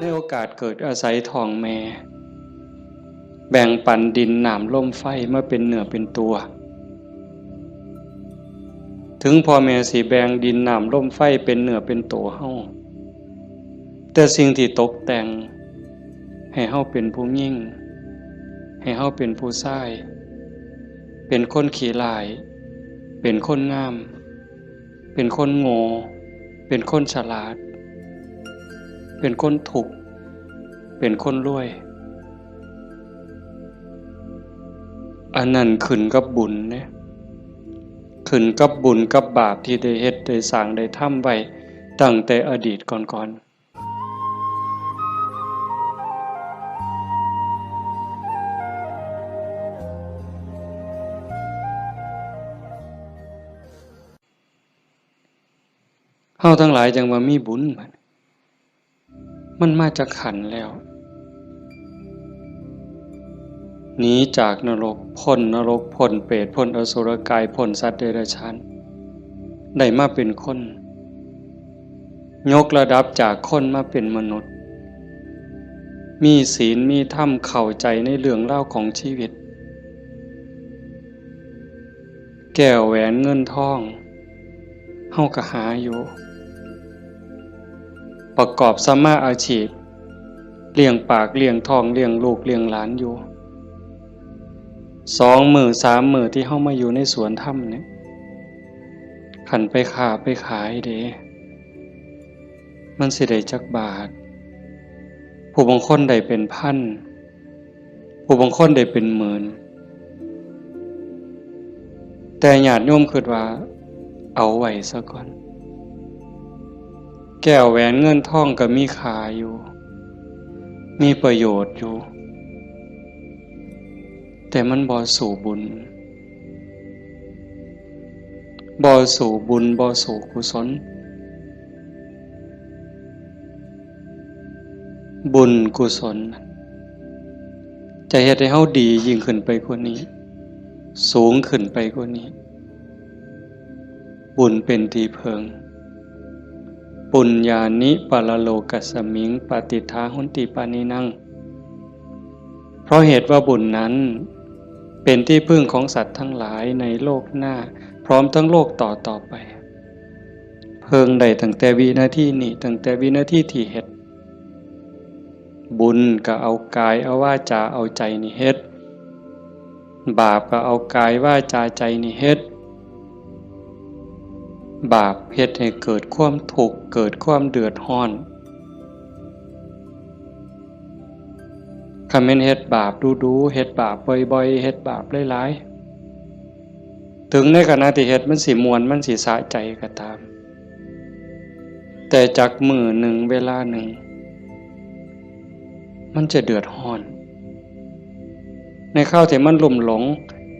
ในโอกาสเกิดอาศัยท้องแม่แบ่งปันดินน้ำลมไฟมาเป็นเนื้อเป็นตัวถึงพ่อแม่สิแบ่งดินน้ำลมไฟเป็นเนื้อเป็นตัวเฮาแต่สิ่งที่ตกแต่งให้เฮาเป็นผู้ยิ่งให้เฮาเป็นผู้ชายเป็นคนขี้ร้ายเป็นคนงามเป็นคนโง่เป็นคนฉลาดเป็นคนถูกเป็นคนรวยอันนั้นขึ้นกับบุญเนี่ยขึ้นกับบุญกับบาปที่ได้เฮ็ดได้สร้างได้ทำไว้ตั้งแต่อดีตก่อนเฮาทั้งหลายจังว่ามีบุญมันมาจากขันธ์แล้วหนีจากนรกพ้นนรกพ้นเปรตพ้นอสุรกายพ้นสัตว์เดรัจฉานได้มาเป็นคนยกระดับจากคนมาเป็นมนุษย์มีศีลมีธรรมเข้าใจในเรื่องเล่าของชีวิตแก้วแหวนเงินทองเฮาก็หาอยู่ประกอบสัมมาอาชีพเลี้ยงปากเลี้ยงท้องเลี้ยงลูกเลี้ยงหลานอยู่2 มื้อ3 มื้อที่เฮามาอยู่ในสวนธรรมเนี่ยขันไปค้าไปขายเด้มันสิได้จักบาทผู้บางคนได้เป็นพันผู้บางคนได้เป็นหมื่นแต่ญาติโยมคิดว่าเอาไว้ซะก่อนแก้วแหวนเงินทองก็มีค่าอยู่มีประโยชน์อยู่แต่มันบ่สู่บุญบ่สู่บุญบ่สู่กุศลบุญกุศลจะเฮ็ดให้เฮาดียิ่งขึ้นไปกว่านี้สูงขึ้นไปกว่านี้บุญเป็นที่เพิงปุญญานิปะละโลกัสสมิงปฏิทาหุนติปานินังเพราะเหตุว่าบุญนั้นเป็นที่พึ่งของสัตว์ทั้งหลายในโลกหน้าพร้อมทั้งโลกต่อไปเพิงได้ตั้งแต่วินาทีนี้ตั้งแต่วินาทีที่เฮ็ดบุญก็เอากายเอาวาจาเอาใจนี่เฮ็ดบาปก็เอากายวาจาใจนี่เฮ็ดบาปเฮ็ดให้เกิดความทุกข์เกิดความเดือดร้อนคันแม่นเฮ็ดบาปดูๆเฮ็ดบาปบ่อยๆเฮ็ดบาปหลายๆถึงในขณะที่เฮ็ดมันสิม่วนมันสิสะใจก็ตามแต่จักมื้อหนึ่งเวลาหนึ่งมันจะเดือดร้อนในข้าวที่มันลุ่มหลง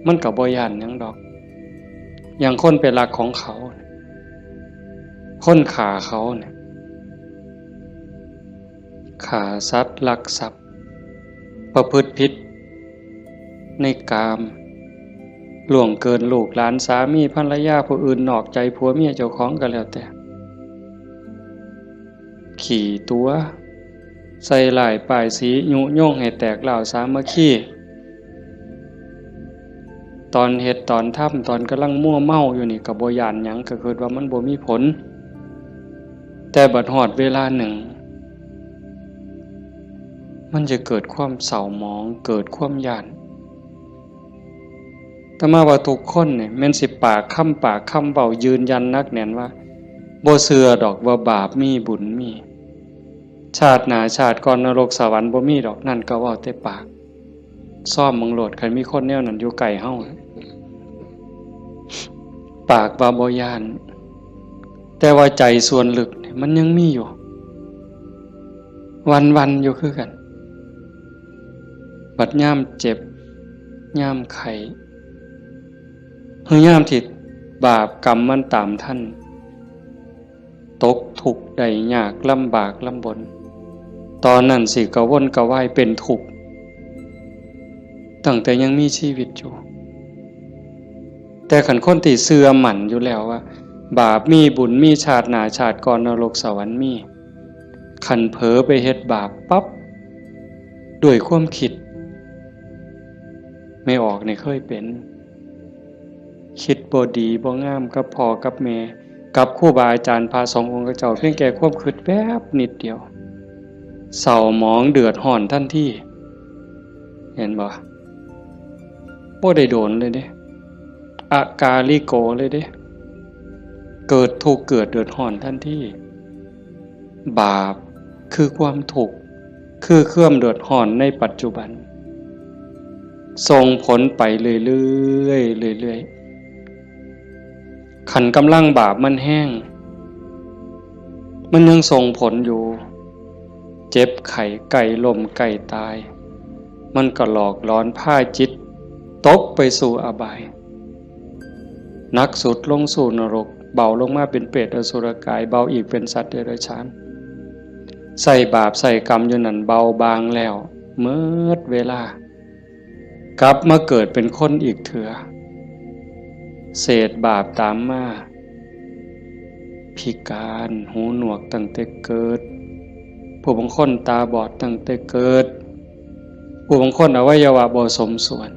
มันก็บ่ย้านหยังดอกอย่างคนไปรักของเขาคนฆ่าเขาเนี่ยฆ่าสัตว์ลักทรัพย์ประพฤติผิดในกามล่วงเกินลูกหลานสามีภรรยาผู้อื่นนอกใจผัวเมียเจ้าของก็แล้วแต่ขี่ตัวใส่หลายป้ายสียุโย่งให้แตกเหล่าสามัคคีตอนเฮ็ดตอนทำตอนกำลังมั่วเมาอยู่นี่ก็บ่ย้านหยังก็คิดว่ามันบ่มีผลแต่บัดฮอดเวลาหนึ่งมันจะเกิดความเศร้าหมองเกิดความย้านแต่มาว่าทุกคนเนี่ยแม่นสิปากคำเว้ายืนยันนักแน่นว่าบ่เชื่อดอกว่าบาปมีบุญมีชาติหน้าชาติก่อนนรกสวรรค์บ่มีดอกนั่นก็เว้าแต่ปากซ่อมมึงโลดคันมีคนแนวนั้นอยู่ใกล้เฮาปากว่าบ่ย้านแต่ว่าใจส่วนลึกเนี่ยมันยังมีอยู่วันๆอยู่คือกันบัดยามเจ็บยามไข้หรือยามที่บาปกรรมมันตามท่านตกทุกข์ได้ยากลำบากลำบนตอนนั้นสิกระวนกระวายเป็นทุกข์ตั้งแต่ยังมีชีวิตอยู่แต่ขันคนที่เชื่อมั่นอยู่แล้วว่าบาปมีบุญมีชาติหน้าชาติก่อนนรกสวรรค์มี ขันเผลอไปเฮ็ดบาปปั๊บด้วยความคิดไม่ออกเนี่ยเคยเป็นคิดบ่ดีบ่งามกับพ่อกับแม่กับครูบาอาจารย์พาสององค์เจ้าเพียงแค่ความคิดแป๊บนิดเดียวเศร้าหมองเดือดร้อนทันทีเห็นบ่ได้โดนเลยเด้อากาลิโกเลยเด้เกิดทุกข์เกิดเดือดร้อนทันทีบาปคือความทุกข์คือเครื่องเดือดร้อนในปัจจุบันส่งผลไปเรื่อยๆเรื่อยๆขันกำลังบาปมันแห้งมันยังส่งผลอยู่เจ็บไข้ไก่ล้มไก่ตายมันก็หลอกล้อนพาจิตตกไปสู่อบายหนักสุดลงสู่นรกเบาลงมาเป็นเปรตอสุรกายเบาอีกเป็นสัตว์เดรัจฉานใส่บาปใส่กรรมอยู่นั่นเบาบางแล้วเมื่อเวลากลับมาเกิดเป็นคนอีกเถื่อเศษบาปตามมาพิการหูหนวกตั้งแต่เกิดผู้บางคนตาบอดตั้งแต่เกิดผู้บางคนอวัยวะบ่สมส่วน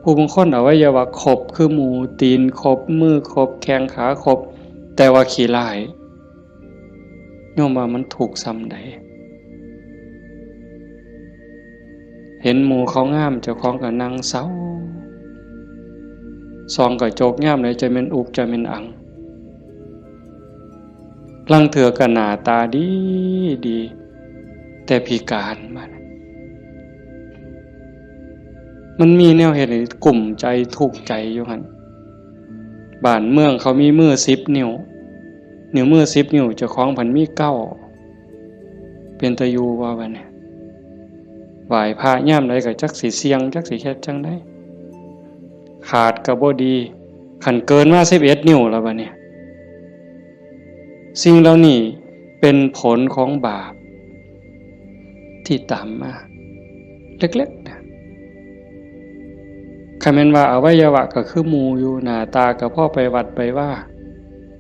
ผู้บางคนอวัยวะครบคือหมูตีนครบมือครบแข้งขาครบแต่ว่าขี้ร้ายโยมว่ามันถูกซ้ำใดเห็นหมูเขางามเจ้าของก็นั่งเศร้าซองก็โจกงามเลยจะเป็นอุกจะเป็นอังลังเถื่อก็หน้าตาดีดีแต่พิการมันมีแนวเหตุให้กลุ่มใจทุกข์ใจอยู่หั่นบ้านเมืองเขามีมือ10 นิ้วมือ10 นิ้วเจ้าของพันมี9เป็นตะยูว่าบัดนี้ไหว้พระย่ามใดก็จักสิเสียงจักสิเฮ็ดจังได๋ขาดก็บ่ดีคันเกินมา11 นิ้วแล้วบัดนี้สิ่งเหล่านี้เป็นผลของบาปที่ตามมาเล็กๆนะคันแม่นว่าอวัยวะก็คือหมู่อยู่หน้าตาก็พอไปวัดไปว่า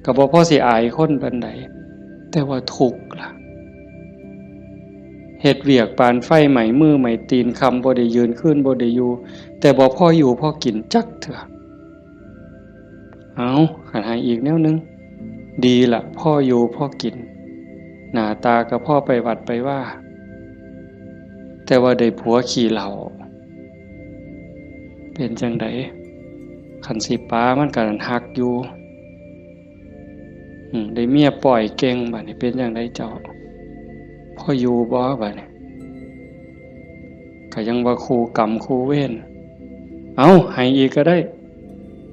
ก็บ่พอสิอายคนปานใดแต่ว่าทุกข์ล่ะเฮ็ดเวียกปานไฟไหม้มือไหม้ตีนคำบ่ได้ยืนขึ้นบ่ได้อยู่แต่บ่พออยู่พอกินจักเถื่อเอาคันหาอีกแนวนึงดีล่ะพ่ออยู่พ่อกินหน้าตาก็พ่อไปวัดไปว่าแต่ว่าได้ผัวขี่เหล้าเป็นจังไดคันสิป้ามันก็หักอยู่ได้เมียปล่อยเก่งบัดนี้เป็นจังไดเจ้าพ่ออยู่บ่บัดนี้ก็ยังว่าคู่กรรมคู่เวรเอาให้อีกก็ได้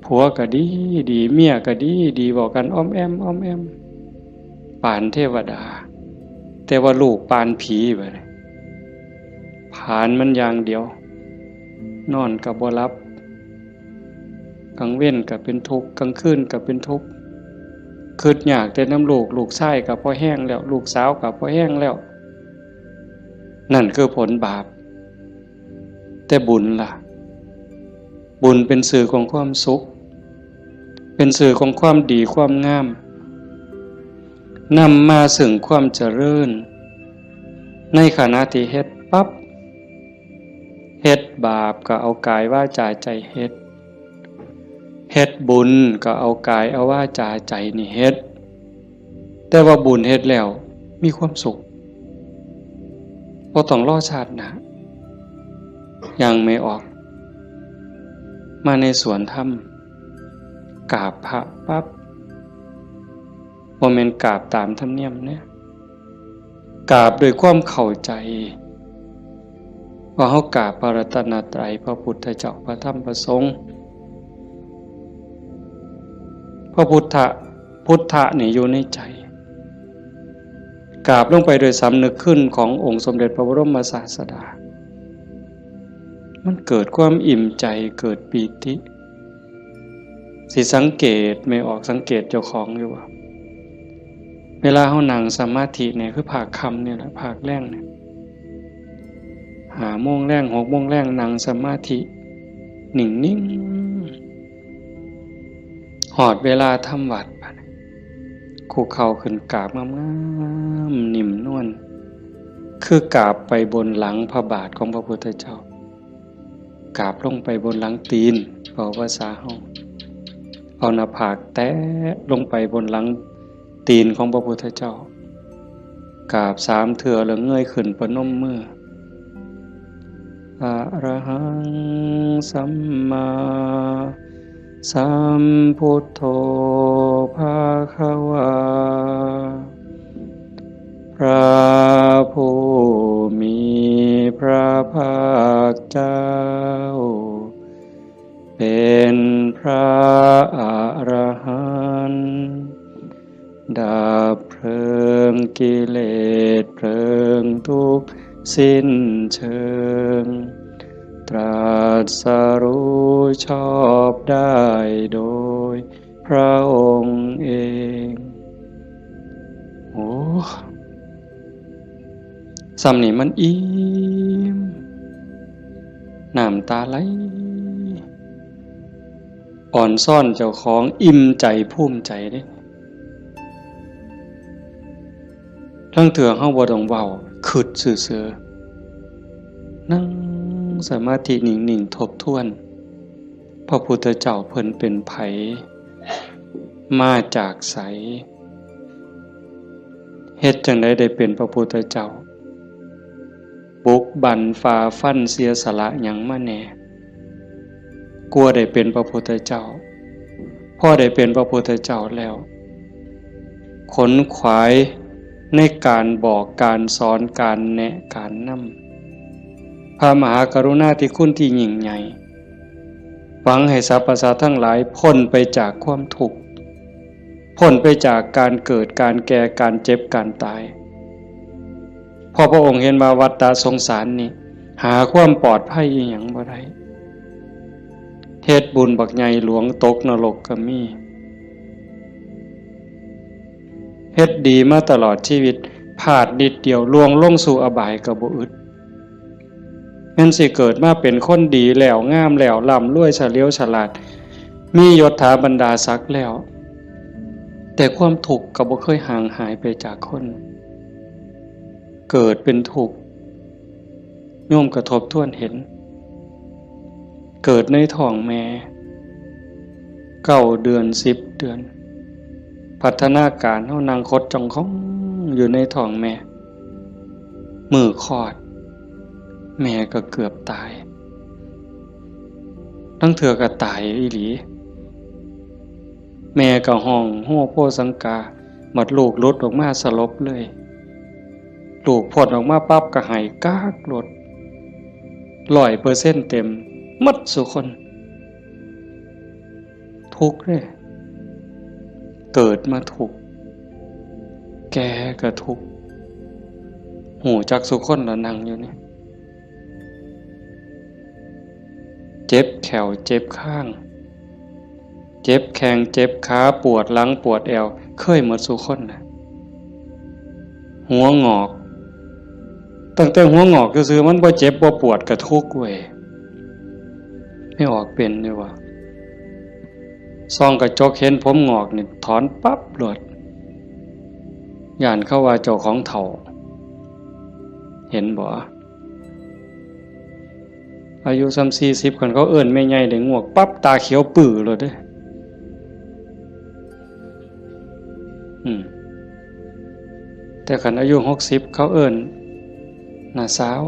ผัวก็ดีดีเมียก็ดีดีบอกกันอ้อมแอมอ้อมแอมปานเทวดาแต่ว่าลูกปานผีบัดนี้ผานมันอย่างเดียวนอนก็บ่หลับกลางเว้นก็เป็นทุกข์กลางคืนก็เป็นทุกข์คิดอยากแต่น้ำลูกชายก็พอแห้งแล้วลูกสาวก็พอแห้งแล้วนั่นคือผลบาปแต่บุญล่ะบุญเป็นสื่อของความสุขเป็นสื่อของความดีความงามนำมาซึ่งความเจริญในขณะที่เฮ็ดปั๊บเฮ็ดบาปก็เอากายวาจาใจเฮ็ดบุญก็เอากายเอาวาจาใจนี่เฮ็ดแต่ว่าบุญเฮ็ดแล้วมีความสุขบ่ต้องรอชาติหน้ายังไม่ออกมาในสวนธรรมกราบพระปั๊บบ่แม่นกราบตามธรรมเนียมเนี่ยกราบด้วยความเข้าใจว่าเฮากราบพระรัตนตรัยพระพุทธเจ้าพระธรรมพระสงฆ์พระพุทธะนี่อยู่ในใจกราบลงไปโดยสำนึกขึ้นขององค์สมเด็จพระบรมศาสดามันเกิดความอิ่มใจเกิดปีติสิสังเกตไม่ออกสังเกตเจ้าของอยู่ว่าเวลาเฮานั่งสมาธิเนี่ยคือภาคค่ำเนี่ยแหละภาคแรงเนี่ย5 โมงแรง 6 โมงแรงนั่งสมาธินิ่งๆหอดเวลาทำวัด คุกเข่าขึ้นกราบงามๆนิ่มนวลคือกราบไปบนหลังพระบาทของพระพุทธเจ้ากราบลงไปบนหลังตีนเอาภาษาเฮาเอาหน้าผากแตะลงไปบนหลังตีนของพระพุทธเจ้ากราบ3 เทื่อแล้วเงยขึ้นประนมมืออะระหังสัมมาสัมพุทโธภะคะวาพระผู้มีพระภาคเจ้าเป็นพระอรหันต์ดับเพลิงกิเลสเพลิงทุกข์สิ้นเชิงตรัสรู้ชอบได้โดยพระองค์เองโอ้ซ้ำนี่มันอิ่มน้ำตาไหลอ่อนซ่อนเจ้าของอิ่มใจภูมิใจเด้ทั้งเถื่อเฮาบ่ต้องเว้าคิดซื่อๆนั่งสมาธินิ่งๆทบทวนพระพุทธเจ้าเพิ่นเป็นไผมาจากไสเฮ็ดจังได๋ได้เป็นพระพุทธเจ้าบุกบั่นฝ่าฟันเสียสละหยังมาแหน่กลัวได้เป็นพระพุทธเจ้าพอได้เป็นพระพุทธเจ้าแล้วขนขวายในการบอกการสอนการแนะการนำพระมหากรุณาธิคุณที่ยิ่งใหญ่หวังให้สรรพสัตว์ทั้งหลายพ้นไปจากความทุกข์พ้นไปจากการเกิดการแก่การเจ็บการตายพอพระองค์เห็นว่าวัฏฏะสงสารนี้หาความปลอดภัยอีหยังบ่ได้เฮ็ดบุญบักใหญ่หลวงตกนรกก็มีเฮ็ดดีมาตลอดชีวิตพลาดนิดเดียวล่วงลงสู่อบายก็บ่อึดแม่นสิเกิดมาเป็นคนดีแล้วงามแล้วร่ำรวยเฉลียวฉลาดมียศถาบรรดาศักดิ์แล้วแต่ความทุกข์ก็บ่เคยห่างหายไปจากคนเกิดเป็นทุกข์โยมกระทบทวนเห็นเกิดในท้องแม่9 เดือน10 เดือนพัฒนาการเฮานั่งคดจ้องของอยู่ในท้องแม่มือคลอดแม่ก็เกือบตายทั้งเถื่อก็ตายอีหลีแม่ก็ห้องโฮโพสังกาหมดลูกหลุดออกมาสลบเลยลูกพดออกมาปั๊บก็หายกากหลด100%เต็มหมดสุคนทุกข์เลยเกิดมาทุกข์แก่ก็ทุกข์หูจักสุคนแล้วนั่งอยู่นี่เจ็บแขวเจ็บข้างเจ็บแข้งเจ็บขาปวดหลังปวดเอวเคยหมดสุคนนะหัวงอกตั้งแต่หัวงอกก็คือมันบ่เจ็บบ่ปวดก็ทุกข์เว้ยไม่ออกเป็นเลยว่ะซองกระจกเห็นผมงอกนี่ถอนปั๊บโลดย่านเข้าว่าเจ้าของเฒ่าเห็นบ่อายุ40คนเขาเอิ้นแม่ใหญ่ได้งวกปั๊บตาเขียวปื้อโลดเด้แต่คันอายุ60เขาเอิ้นน่าสาว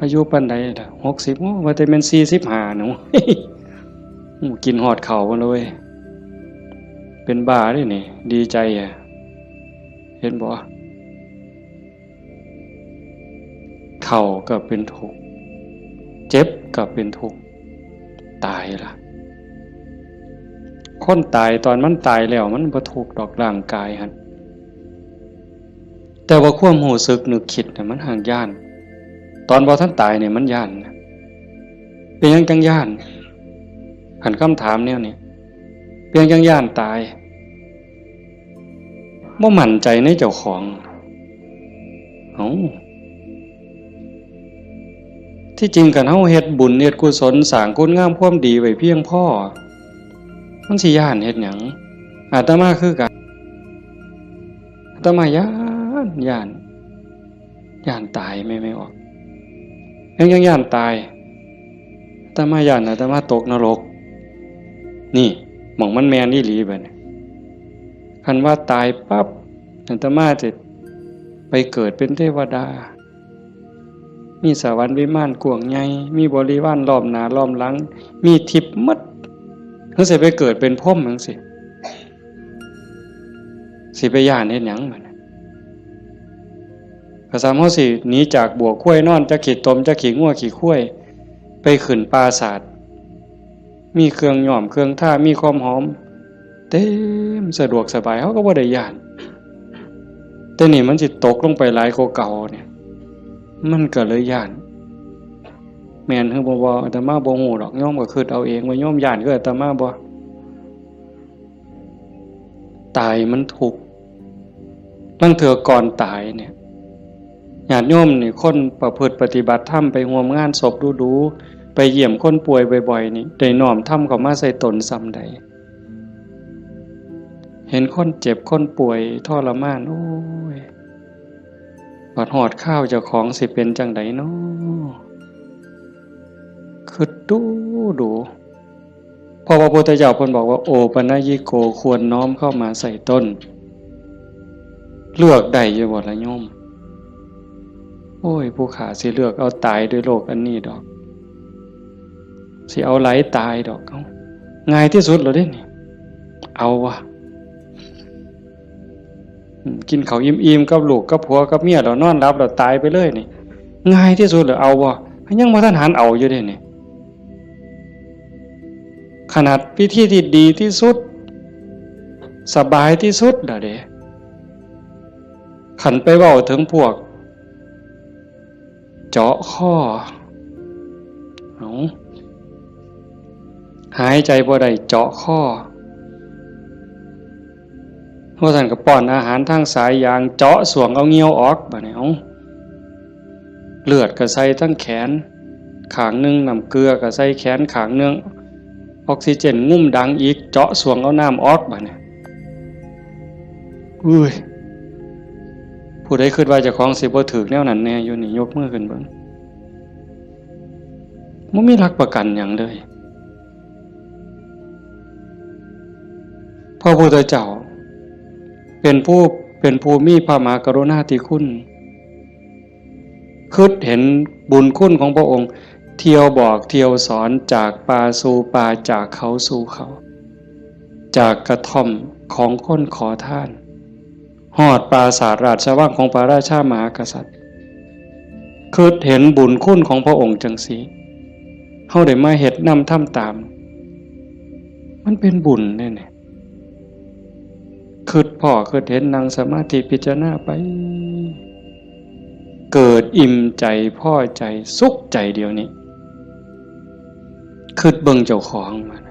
อายุปานใดล่ะ60ว่าแต่แม่น45หนู กินฮอดข้าวบ่เลยเป็นบ้าเด้นี่ดีใจอ่ะเห็นบ่เฒ่าก็เป็นทุกข์เจ็บก็เป็นทุกข์ตายล่ะคนตายตอนมันตายแล้วมันบ่ทุกข์ดอกร่างกายหั่นแต่ว่าความรู้สึกนึกคิดน่ะมันห่างย่านตอนบ่ทันตายเนี่ยมันย่านเป็นหยังจังย่านคันคำถามแนวนี้เป็นหยังจังย่านตายบ่มั่นใจในเจ้าของที่จริงกันเฮาเฮ็ดบุญเฮ็ดกุศลสร้างคุณงามความดีไว้เพียงพอมันสิย่านเฮ็ดหยัง อาตมาคือกันอาตมาย่านตายไม่ออกยังย่านตายอาตมาย่านอาตมาตกนรกนี่หม่องมันแมนอีหลีบัดนี้คันว่าตายปั๊บอาตมาจะไปเกิดเป็นเทวดามีสวรรค์วิมานกว้างใหญ่มีบริวารล้อมหน้าล้อมหลังมีทิพย์หมดจังสิไปเกิดเป็นพรหมจังสิไปย่านเฮ็ดหยังบัดนี้ก็สามเฮาสิหนีจากบัวข้วยนอนจะขี่ตมจะขี่งัวขี่ข้วยไปขึ้นปราสาทมีเครื่องหอมเครื่องท่ามีความหอมเต็มสะดวกสบายเฮาก็บ่ได้ย่านแต่นี่มันสิตกลงไปหลายกว่าเก่าเนี่ยมันก็เลยย่านแม่นคือบ่อาตมาบ่ฮู้ดอกโยมก็คิดเอาเองว่าโยมย่านคืออาตมาบ่ตายมันทุกข์ลางเทื่อก่อนตายเนี่ยญาติโยมนี่คนประพฤติปฏิบัติธรรมไปร่วมงานศพดูๆไปเยี่ยมคนป่วยบ่อยๆนี่ได้น้อมธรรมเข้ามาใส่ตนซ้ำใดเห็นคนเจ็บคนป่วยทรมานโอ้ยบัดฮอดข้าวเจ้าของสิเป็นจังไดน้อคือดูพอพระพุทธเจ้าเพิ่นบอกว่าโอปัญญิโกควรน้อมเข้ามาใส่ต้นเลือกได้อยู่บ่ล่ะโยมโอ้ยผู้ขาสิเลือกเอาตายด้วยโรคอันนี้ดอกสิเอาไหลตายดอกเอาง่ายที่สุดแล้วเด้นี่เอาวะกินข้าวอิ่มๆกับลูกกับผัวกับเมียแล้วนอนหลับแล้วตายไปเลยนี่ง่ายที่สุดแล้วเอาวะยังบ่ทันหันเอาอยู่เด้นี่ขนาดพิธีที่ดีที่สุดสบายที่สุดล่ะเด้ขันไปเว้าถึงพวกเจาะข้อหายใจบ่ได้เจาะข้อพวกท่านก็ป้อนอาหารทางสายยางเจาะสวงเอาเงี้ยวออกบัดนี้เลือดก็ใส่ทั้งแขนข้างนึงน้ำเกลือก็ใส่แขนข้างนึงออกซิเจนงุ่มดังอีกเจาะสวงเอาน้ำออกบัดนี้อุ้ยผู้ใดคิดว่าเจ้าของสิบ่ถูกแนวนั้นแน่อยู่นี่ยกมือขึ้นเบิ่งบ่มีหลักประกันหยังเลยพระพุทธเจ้าเป็นผู้มีพระมหากรุณาธิคุณคิดเห็นบุญคุณของพระองค์เที่ยวบอกเที่ยวสอนจากป่าสู่ป่าจากเขาสู่เขาจากกระท่อมของคนขอทานฮอดปราสาทราชวังของพระราชามหากษัตริย์คิดเห็นบุญคุณของพระองค์จังซี่เฮาได้มาเฮ็ดนำทำตามมันเป็นบุญแน่ๆคิดพ่อคิดเห็นนั่งสมาธิพิจารณาไปเกิดอิ่มใจพอใจสุขใจเดียวนี้คิดเบิ่งเจ้าของมัน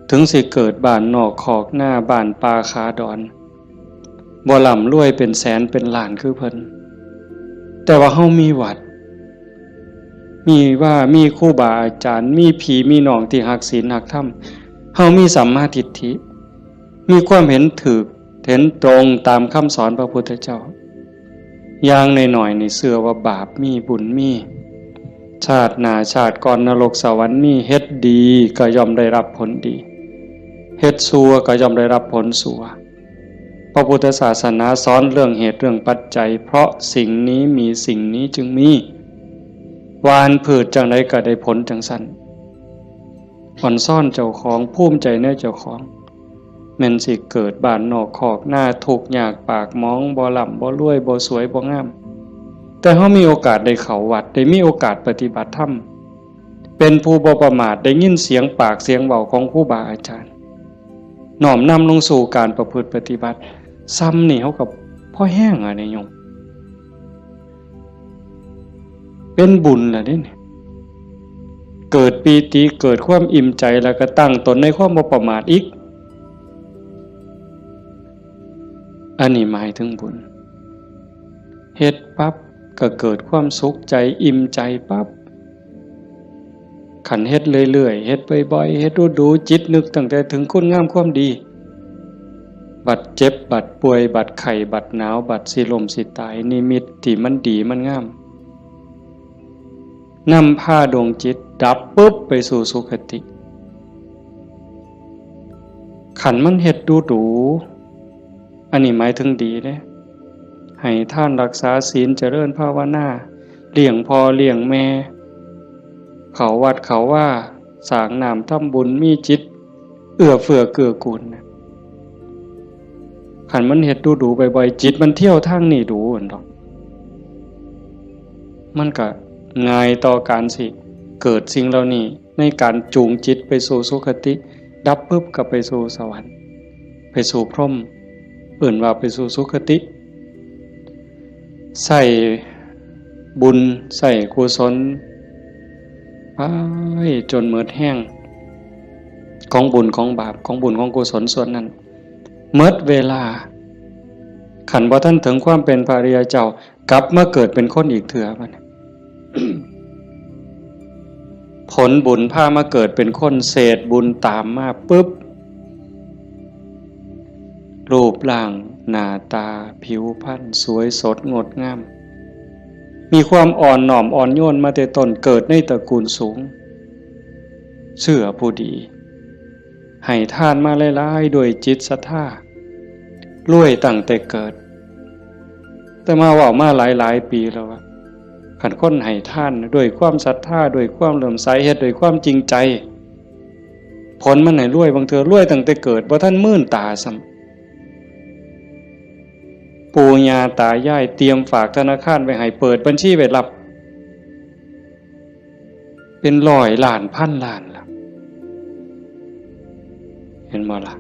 ถึงสิเกิดบ้านนอกคอกหน้าบ้านป่าคาดอนบ่ร่ำรวยเป็นแสนเป็นล้านคือเพิ่นแต่ว่าเฮามีวัดมีครูบาอาจารย์มีพี่มีน้องที่รักศีลรักธรรมเฮามีสัมมาทิฏฐิมีความเห็นถูกเห็นตรงตามคำสอนพระพุทธเจ้าอย่างน้อยๆนี่เชื่อว่าบาปมีบุญมีชาติหน้าชาติก่อนนรกสวรรค์มีเฮ็ดดีก็ย่อมได้รับผลดีเฮ็ดชั่วก็ย่อมได้รับผลชั่วพระพุทธศาสนาสอนเรื่องเหตุเรื่องปัจจัยเพราะสิ่งนี้มีสิ่งนี้จึงมีหวานพืชจังไดก็ได้ผลจังซั่นอ่อนซ่อนเจ้าของภูมิใจในเจ้าของแม่นสิเกิดบ้านนอกคอกหน้าทุกข์ยากปากหมองบ่ร่ำบ่รวยบ่สวยบ่งามแต่เฮามีโอกาสได้เข้าวัดได้มีโอกาสปฏิบัติธรรมเป็นผู้บ่ประมาทได้ยินเสียงปากเสียงเว้าของครูบาอาจารย์น้อมนำลงสู่การประพฤติปฏิบัติซ้ำนี่เฮากับพ่อแห้งอ่ะเนี่ยโยมเป็นบุญล่ะนี่เกิดปีติเกิดความอิ่มใจแล้วก็ตั้งตนในความบ่ประมาทอีกอันนี้หมายถึงบุญเฮ็ดปั๊บก็เกิดความสุขใจอิ่มใจปั๊บขันเฮ็ดเรื่อยๆเฮ็ดบ่อยๆเฮ็ดดูๆจิตนึกตั้งแต่ถึงคุณงามความดี บัดเจ็บบัดป่วยบัดไข้บัดหนาวบัดสิลมสิตายนิมิตที่มันดีมันงามนำพาดวงจิตดับปุ๊บไปสู่สุคติขันมันเฮ็ดดูอันนี้หมายถึงดีเด้ให้ท่านรักษาศีลเจริญภาวนาเลี้ยงพ่อเลี้ยงแม่เขาวัดเขาว่าสร้างน้ำทำบุญมีจิตเอื้อเฟื้อเกื้อกูลขันมันเฮ็ดดูบ่อยๆจิตมันเที่ยวทางนี้ดูอันดอกมันก็ง่ายต่อการสิเกิดสิ่งเหล่านี้ในการจูงจิตไปสู่สุคติดับปุ๊บก็ไปสู่สวรรค์ไปสู่พรหมอื่นว่าไปสู่สุคติใส่บุญใส่กุศลไปจนหมดแห้งของบุญของบาปของบุญของกุศลส่วนนั้นหมดเวลาขันบ่ท่านถึงความเป็นพระอริยเจ้ากลับมาเกิดเป็นคนอีกเถื่อบัดนี้ ผลบุญพามาเกิดเป็นคนเศษบุญตามมาปุ๊บรูปร่างหน้าตาผิวพรรณสวยสดงดงามมีความอ่อนน้อมอ่อนโยนมาแต่ต้นเกิดในตระกูลสูงเชื่อผู้ดีให้ทานมาหลายๆด้วยจิตศรัทธารวยตั้งแต่เกิดแต่มาว่ามาหลายปีแล้วว่าขันคนให้ท่านด้วยความศรัทธาด้วยความเลื่อมใสเฮ็ดด้วยความจริงใจผลมันให้รวยบางเทื่อรวยตั้งแต่เกิดบ่ทันมื่นตาซ้ำปู่ย่าตายายเตรียมฝากธนาคารไว้ให้เปิดบัญชีไว้รับเป็นร้อยล้านพันล้านล่ะเห็นบ่ล่ะ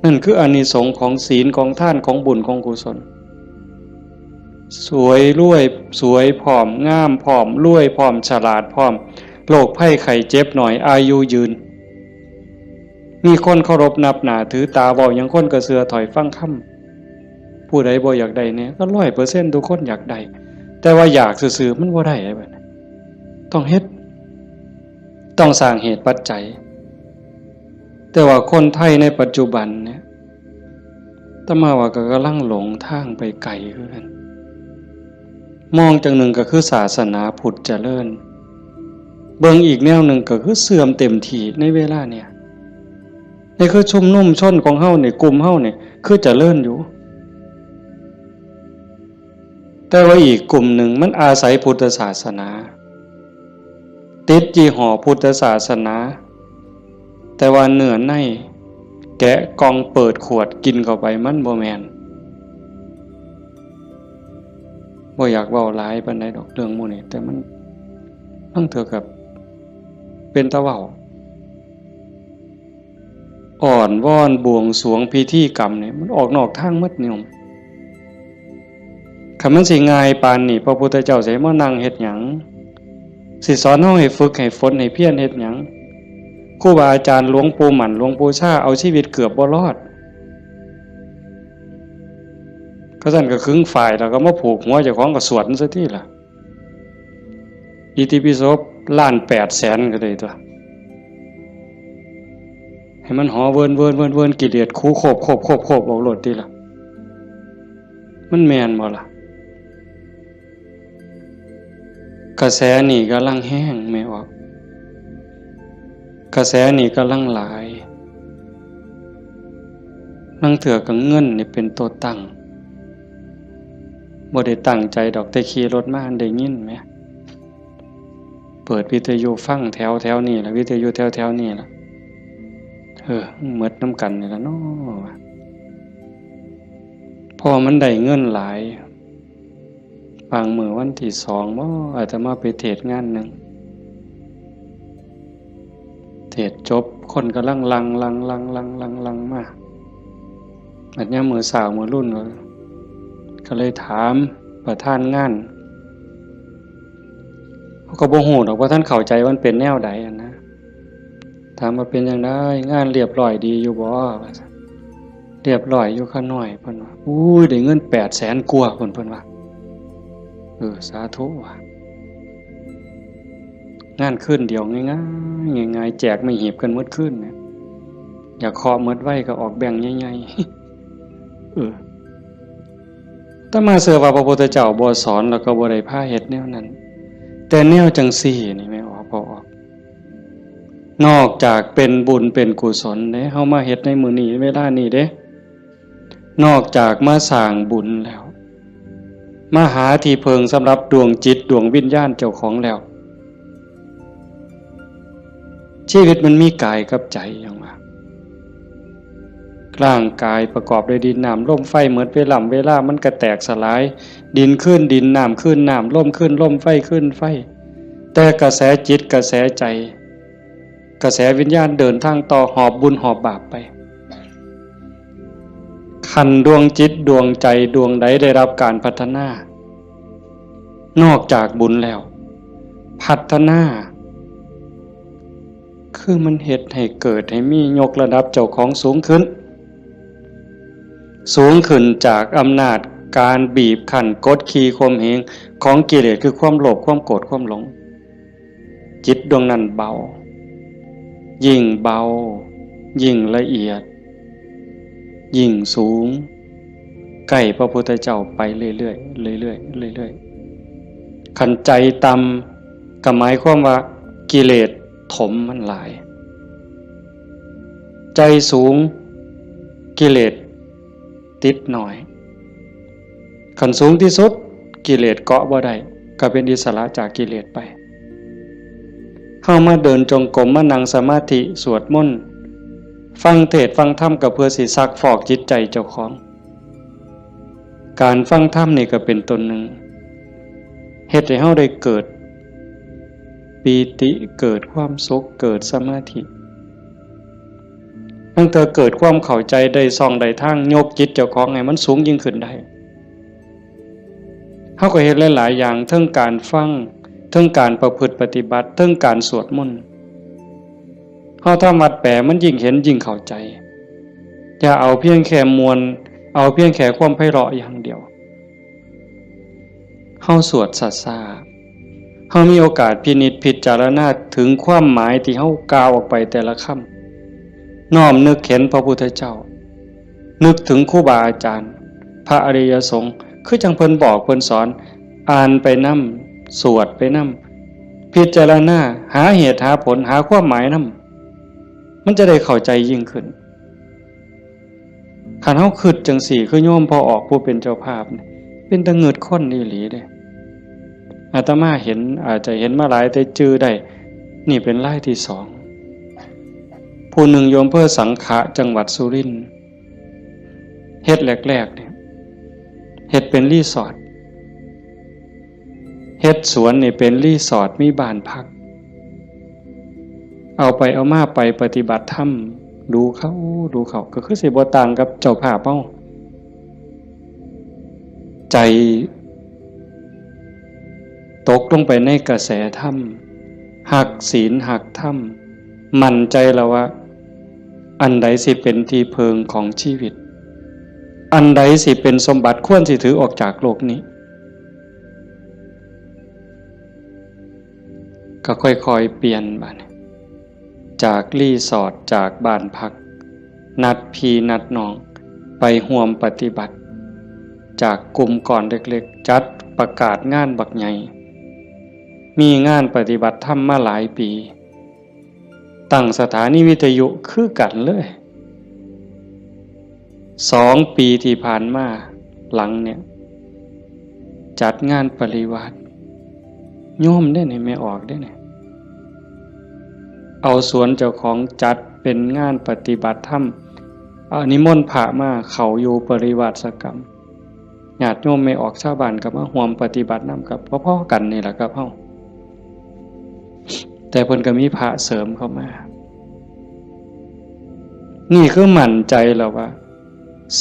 นั่นคืออานิสงส์ของศีลของทานของบุญของกุศลสวยรวยสวยผอมงามผอมรวยผอมฉลาดผอมโรคภัยไข้เจ็บหน่อยอายุยืนมีคนเคารพนับหน้าถือตาเว้าหยังคนก็เชื่อถอยฟังคำผู้ใดบ่อยากได้เนี่ยก็ 100% ทุกคนอยากได้แต่ว่าอยากซื่อๆมันบ่ได้บัดนี้ต้องเฮ็ดต้องสร้างเหตุปัจจัยแต่ว่าคนไทยในปัจจุบันเนี่ยอาตมาว่าก็กำลังหลงทางไปไกลคือกันมองจังหนึ่งก็คือศาสนาพุทธเจริญเบิ่งอีกแนวหนึ่งก็คือเสื่อมเต็มทีในเวลาเนี่ยนี่คือชุมนุมชนของเฮาเนี่ยกลุ่มเฮาเนี่ยคือเจริญอยู่แต่ว่าอีกกลุ่มหนึ่งมันอาศัยพุทธศาสนาติดยี่ห้อพุทธศาสนาแต่ว่าเนื้อในแกะกล่องเปิดขวดกินเข้าไปมันบ่แม่นบ่อยากเว้าหลายปานใดดอกเรื่องหมู่นี้แต่มันต้องเถือกับเป็นตะเว้าอ่อนวอนบวงสรวงพิธีกรรมนี่มันออกนอกทางหมดนิยมคันมันสิง่ายปานนี้พระพุทธเจ้าสิมานั่งเฮ็ดหยังสิสอนเฮาให้ฝึกให้ฝนให้เพียรเฮ็ดหยังครูบาอาจารย์หลวงปู่หมั่นหลวงปู่ชาเอาชีวิตเกือบบ่รอดก็สั่นก็ครึ่งฝ่ายแล้วก็มาผูกหัวเจ้าของก็สวดซะทีล่ะอิติปิโส1,800,000ก็ได้ตัวให้มันหอเวินกิเลสคูโคบเอาโลดติล่ะมันแม่นบ่ล่ะกระแสนี่กำลังแห้งแม่ออกกระแสนี่กำลังหลายนั่งเถื่อกับเงินนี่เป็นตัวตั้งบ่ได้ตั้งใจดอกแต่ขี่รถมาได้ยินไหมเปิดวิทยุฟังแถวนี่ล่ะวิทยุแถวนี่ล่ะหมดน้ำกันนี่ล่ะเนาะพอมันได้เงินหลายบางมื้อวันที่2บ่อาตมาไปเทศงานนึงเทศจบคนกำลังลังมาอันนี้มือสาวมือรุ่นก็เลยถามประธานงานเขาก็บ่ฮู้ดอกว่าท่านเข้าใจว่ามันเป็นแนวใดนะถามว่าเป็นจังได๋งานเรียบร้อยดีอยู่บ่เรียบร้อยอยู่ค่าน้อยเพิ่นว่าอุ้ยได้เงิน800,000กว่าเพิ่นว่าสาธุว่ะงานคืนเดียวง่ายๆแจกไม่หีบกันหมดคืนเนี่ย อยากเคาะเมิดไว้ก็ออกแบ่งใหญ่ๆถ้ามาเสือว่าพระพุทธเจ้าบ่สอนแล้วก็บ่ได้พาเฮ็ดแนวนั้นแต่แนวจังซี่นี่ไม่ออกบ่ออกนอกจากเป็นบุญเป็นกุศลเด้เฮามาเฮ็ดในมื้อนี้เวลานี้เด้นอกจากมาสร้างบุญแล้วมาหาที่เพิงสำหรับดวงจิตดวงวิญญาณเจ้าของแล้วชีวิตมันมีกายกับใจอย่างว่าร่างกายประกอบด้วยดินน้ำลมไฟเหมือนเวลามันก็แตกสลายดินขึ้นดินน้ำขึ้นน้ำลมขึ้นลมไฟขึ้นไฟแต่กระแสจิตกระแสใจกระแสวิญญาณเดินทางต่อหอบบุญหอบบาปไปขันดวงจิตดวงใจดวงใดได้รับการพัฒนานอกจากบุญแล้วพัฒนาคือมันเฮ็ดให้เกิดให้มียกระดับเจ้าของสูงขึ้นจากอำนาจการบีบคั้นกดขี่ข่มเหงของกิเลสคือความโลภความโกรธความหลงจิตดวงนั้นเบายิ่งเบายิ่งละเอียดยิ่งสูงใกล้พระพุทธเจ้าไปเรื่อยๆเรื่อยๆเรื่อยๆขันใจต่ำก็หมายความว่ากิเลสถมมันหลายใจสูงกิเลสติดหน่อยขันสูงที่สุดกิเลสเกาะบ่ได้ก็เป็นอิสระจากกิเลสไปเข้ามาเดินจงกรมมานั่งสมาธิสวดมนต์ฟังเทศน์ฟังธรรมก็เพื่อสิซักฟอกจิตใจเจ้าของการฟังธรรมนี่ก็เป็นตนหนึ่งเฮ็ดให้เฮาได้เกิดปีติเกิดความสุขเกิดสมาธิตั้งแต่เกิดความเข้าใจได้ส่องได้ทางยกจิตเจ้าของให้มันสูงยิ่งขึ้นได้เฮาก็เฮ็ดหลายๆอย่างทั้งการฟังทั้งการประพฤติปฏิบัติทั้งการสวดมนต์เฮาทำวัดแปลมันยิ่งเห็นยิ่งเข้าใจอย่าเอาเพียงแค่มวลเอาเพียงแค่ความไพเราะอย่างเดียวเฮาสวดซ่าๆเฮามีโอกาสพินิจพิจารณาถึงความหมายที่เฮากล่าวออกไปแต่ละคำน้อมนึกเห็นพระพุทธเจ้านึกถึงครูบาอาจารย์พระอริยสงฆ์คือจังเพิ่นบอกเพิ่นสอนอ่านไปนำสวดไปนำพิจารณาหาเหตุหาผลหาความหมายนำมันจะได้เข้าใจยิ่งขึ้นคันเฮาคิดจังสี่คือโยมพอออกผู้เป็นเจ้าภาพเป็นตะเงิดคนอีหลีเด้อาตมาเห็นอาจจะเห็นมาหลายแต่จื้อได้นี่เป็นรายที่สองผู้หนึ่งโยมเพื่อสังขะจังหวัดสุรินทร์เฮ็ดแรกๆเนี่ยเฮ็ดเป็นรีสอร์ทเฮ็ดสวนนี่เป็นรีสอร์ทมีบ้านพักเอาไปเอามาไปปฏิบัติธรรมดูเขาก็คือสิบ่ต่างกับเจ้าภาพเฮาใจตกลงไปในกระแสธรรมหักศีลหักธรรมมั่นใจแล้วว่าอันใดสิเป็นที่เพิงของชีวิตอันใดสิเป็นสมบัติควรสิถือออกจากโลกนี้ก็ค่อยๆเปลี่ยนบัดจากรีสอร์ทจากบ้านพักนัดพี่นัดน้องไปร่วมปฏิบัติจากกลุ่มก่อนเล็กๆจัดประกาศงานบักใหญ่มีงานปฏิบัติธรรมมาหลายปีตั้งสถานีวิทยุคือกันเลย2 ปีที่ผ่านมาหลังเนี่ยจัดงานปริวาสโยมได้ไหนไม่ออกได้ไหนเอาสวนเจ้าของจัดเป็นงานปฏิบัติธรรมนิมนต์พระมาเขาอยู่ปริวาสกรรมญาติโยมไม่ออกชาวบ้านกับมาร่วมปฏิบัตินำกับพ่อๆกันนี่แหละครับเฮาแต่เพิ่นก็มีพระเสริมเข้ามานี่คือมั่นใจแล้วว่า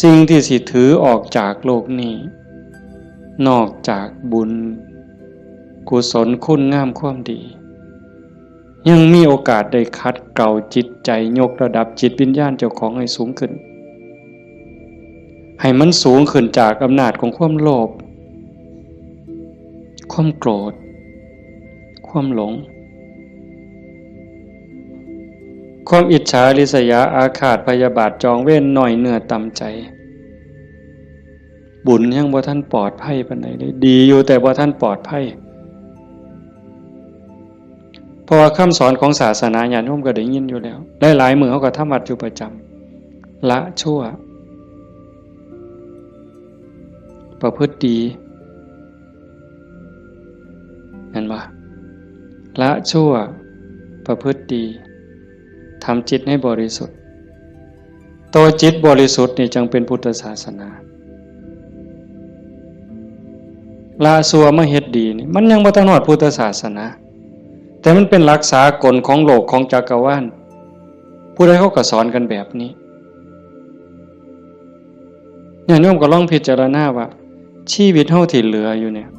สิ่งที่สิถือออกจากโลกนี้นอกจากบุญกุศลคุณงามความดียังมีโอกาสได้คัดเกลาจิตใจยกระดับจิตวิญญาณเจ้าของให้สูงขึ้นให้มันสูงขึ้นจากอำนาจของความโลภความโกรธความหลง ความอิจฉาริษยาอาฆาตพยาบาทจองเวรหน่อยเนื้อต่ำใจบุญยังบ่ท่านปลอดภัยปานใดเลยดีอยู่แต่บ่ท่านปลอดภัยเพราะว่าคำสอนของศาสนาญาติโยมก็ได้ยินอยู่แล้วหลายๆมื้อเขาก็ทำวัดอยู่ประจำละชั่วประพฤติดีเห็นบ่ละชั่วประพฤติดีทำจิตให้บริสุทธิ์ตัวจิตบริสุทธิ์นี่จึงเป็นพุทธศาสนาละชั่วมาเฮ็ดดีนี่มันยังบ่ทันฮอดพุทธศาสนาแต่มันเป็นหลักษากลของโลกของจักรวาลผู้ใดเขาก็สอนกันแบบนี้เนี่ยโยมก็ลองพิจารณาว่าชีวิตเฮาที่เหลืออยู่เนี่ย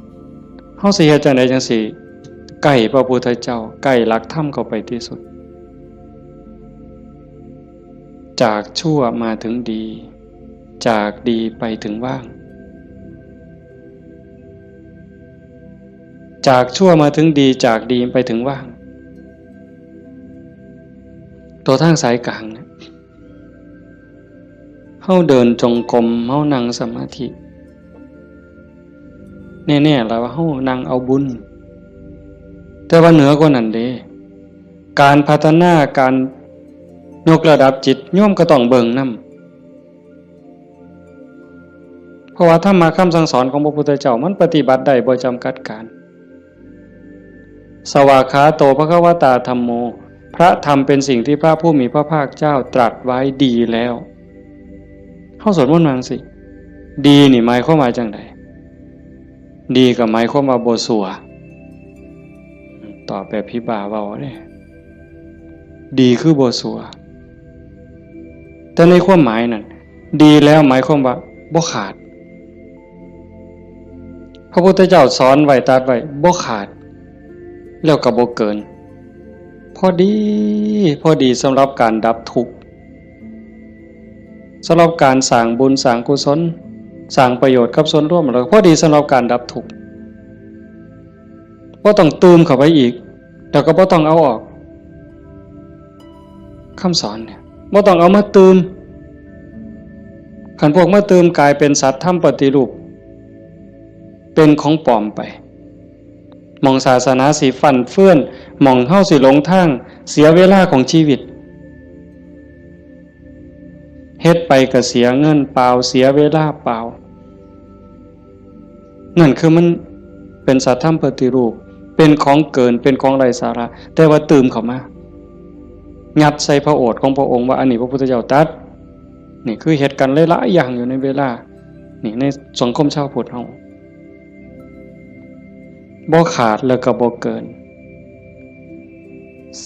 เฮาสิเฮ็ดจังได๋จังสิใกล้พระพุทธเจ้าใกล้หลักธรรมเข้าไปที่สุดจากชั่วมาถึงดีจากดีไปถึงว่างจากชั่วมาถึงดีจากดีไปถึงว่างตัวทางสายกลางเนี่ยเฮาเดินจงกรมเฮานั่งสมาธิแน่ๆแล้วว่าเฮานั่งเอาบุญแต่ว่าเหนือกว่านั้นเด้การพัฒนาการยกระดับจิตโยมก็ต้องเบิ่งนำเพราะว่าธรรมะคำสั่งสอนของพระพุทธเจ้ามันปฏิบัติได้บ่จำกัดการสวากขาโตภควตาธัมโมพระธรรมเป็นสิ่งที่พระผู้มีพระภาคเจ้าตรัสไว้ดีแล้วเฮาสวดมนต์ว่าจังซี่ดีนี่หมายความว่าจังได๋ดีก็หมายความว่าบ่ชั่วตอบแบบพี่บ่าเว้าเด้ดีคือบ่ชั่วแต่ในความหมายนั้นดีแล้วหมายความว่าบ่ขาดพระพุทธเจ้าสอนไว้ตรัสไว้บ่ขาดแล้วก็บ่เกินพอดีสำหรับการดับทุกข์สำหรับการสร้างบุญสร้างกุศลสร้างประโยชน์กับส่วนรวมแล้วพอดีสำหรับการดับทุกข์บ่ต้องเติมเข้าไปอีกแล้วก็บ่ต้องเอาออกคำสอนเนี่ยบ่ต้องเอามาเติมคันพวกมาเติมกลายเป็นสัตว์ทำปฏิรูปเป็นของปลอมไปมองศาสนาสิฟั่นเฟื่อนมองเฮาสิหลงทางเสียเวลาของชีวิตเฮ็ดไปก็เสียเงินเปล่าเสียเวลาเปล่านั่นคือมันเป็นสัตว์ทำปฏิรูปเป็นของเกินเป็นของไร้สาระแต่ว่าเติมเข้ามางัดใส่พระโอษฐ์ของพระองค์ว่าอันนี้พระพุทธเจ้าตรัสนี่คือเหตุการณ์หลายๆอย่างอยู่ในเวลานี่ในสังคมชาวพุทธเฮาบ่ขาดแล้วก็บ่เกิน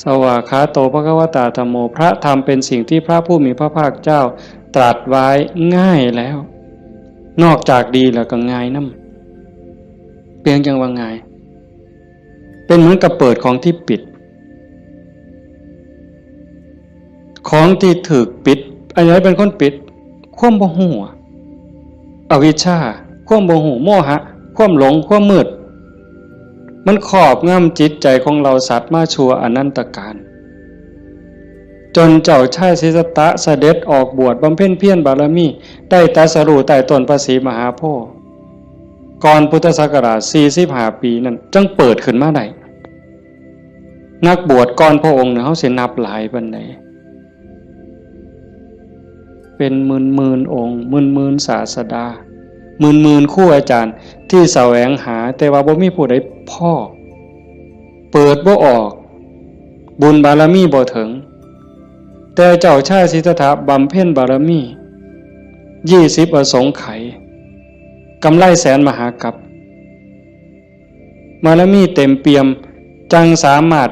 สวากขาโตภควตาธัมโมพระธรรมเป็นสิ่งที่พระผู้มีพระภาคเจ้าตรัสไว้ง่ายแล้วนอกจากดีแล้วก็ง่ายนำเพียงจังว่าง่ายเป็นเหมือนกับเปิดของที่ปิดของที่ถูกปิดอันไหนเป็นคนปิดความบ่ฮู้อวิชชาความบ่ฮู้โมหะความหลงความมืดมันครอบงำจิตใจของเราสัตว์มาชั่วอนันตกาลจนเจ้าชายสิทธัตถะเสด็จออกบวชบำเพ็ญเพียรบารมีได้ตรัสรู้ใต้ต้นพระศรีมหาโพธิ์ก่อนพุทธศักราช45ปีนั้นจึงเปิดขึ้นมาได้นักบวชก่อนพระองค์เนี่ยเฮาสินับหลายปานใดเป็นหมื่นองค์หมื่นศาสดาหมื่นครูอาจารย์ที่แสวงหาแต่ว่าบ่มีผู้ใดพอเปิดบ่ออกบุญบารมีบ่ถึงแต่เจ้าชายสิทธัตถะบำเพ็ญบารมี20อสงไขยกำไรแสนมหากัปบารมีเต็มเปี่ยมจังสามารถ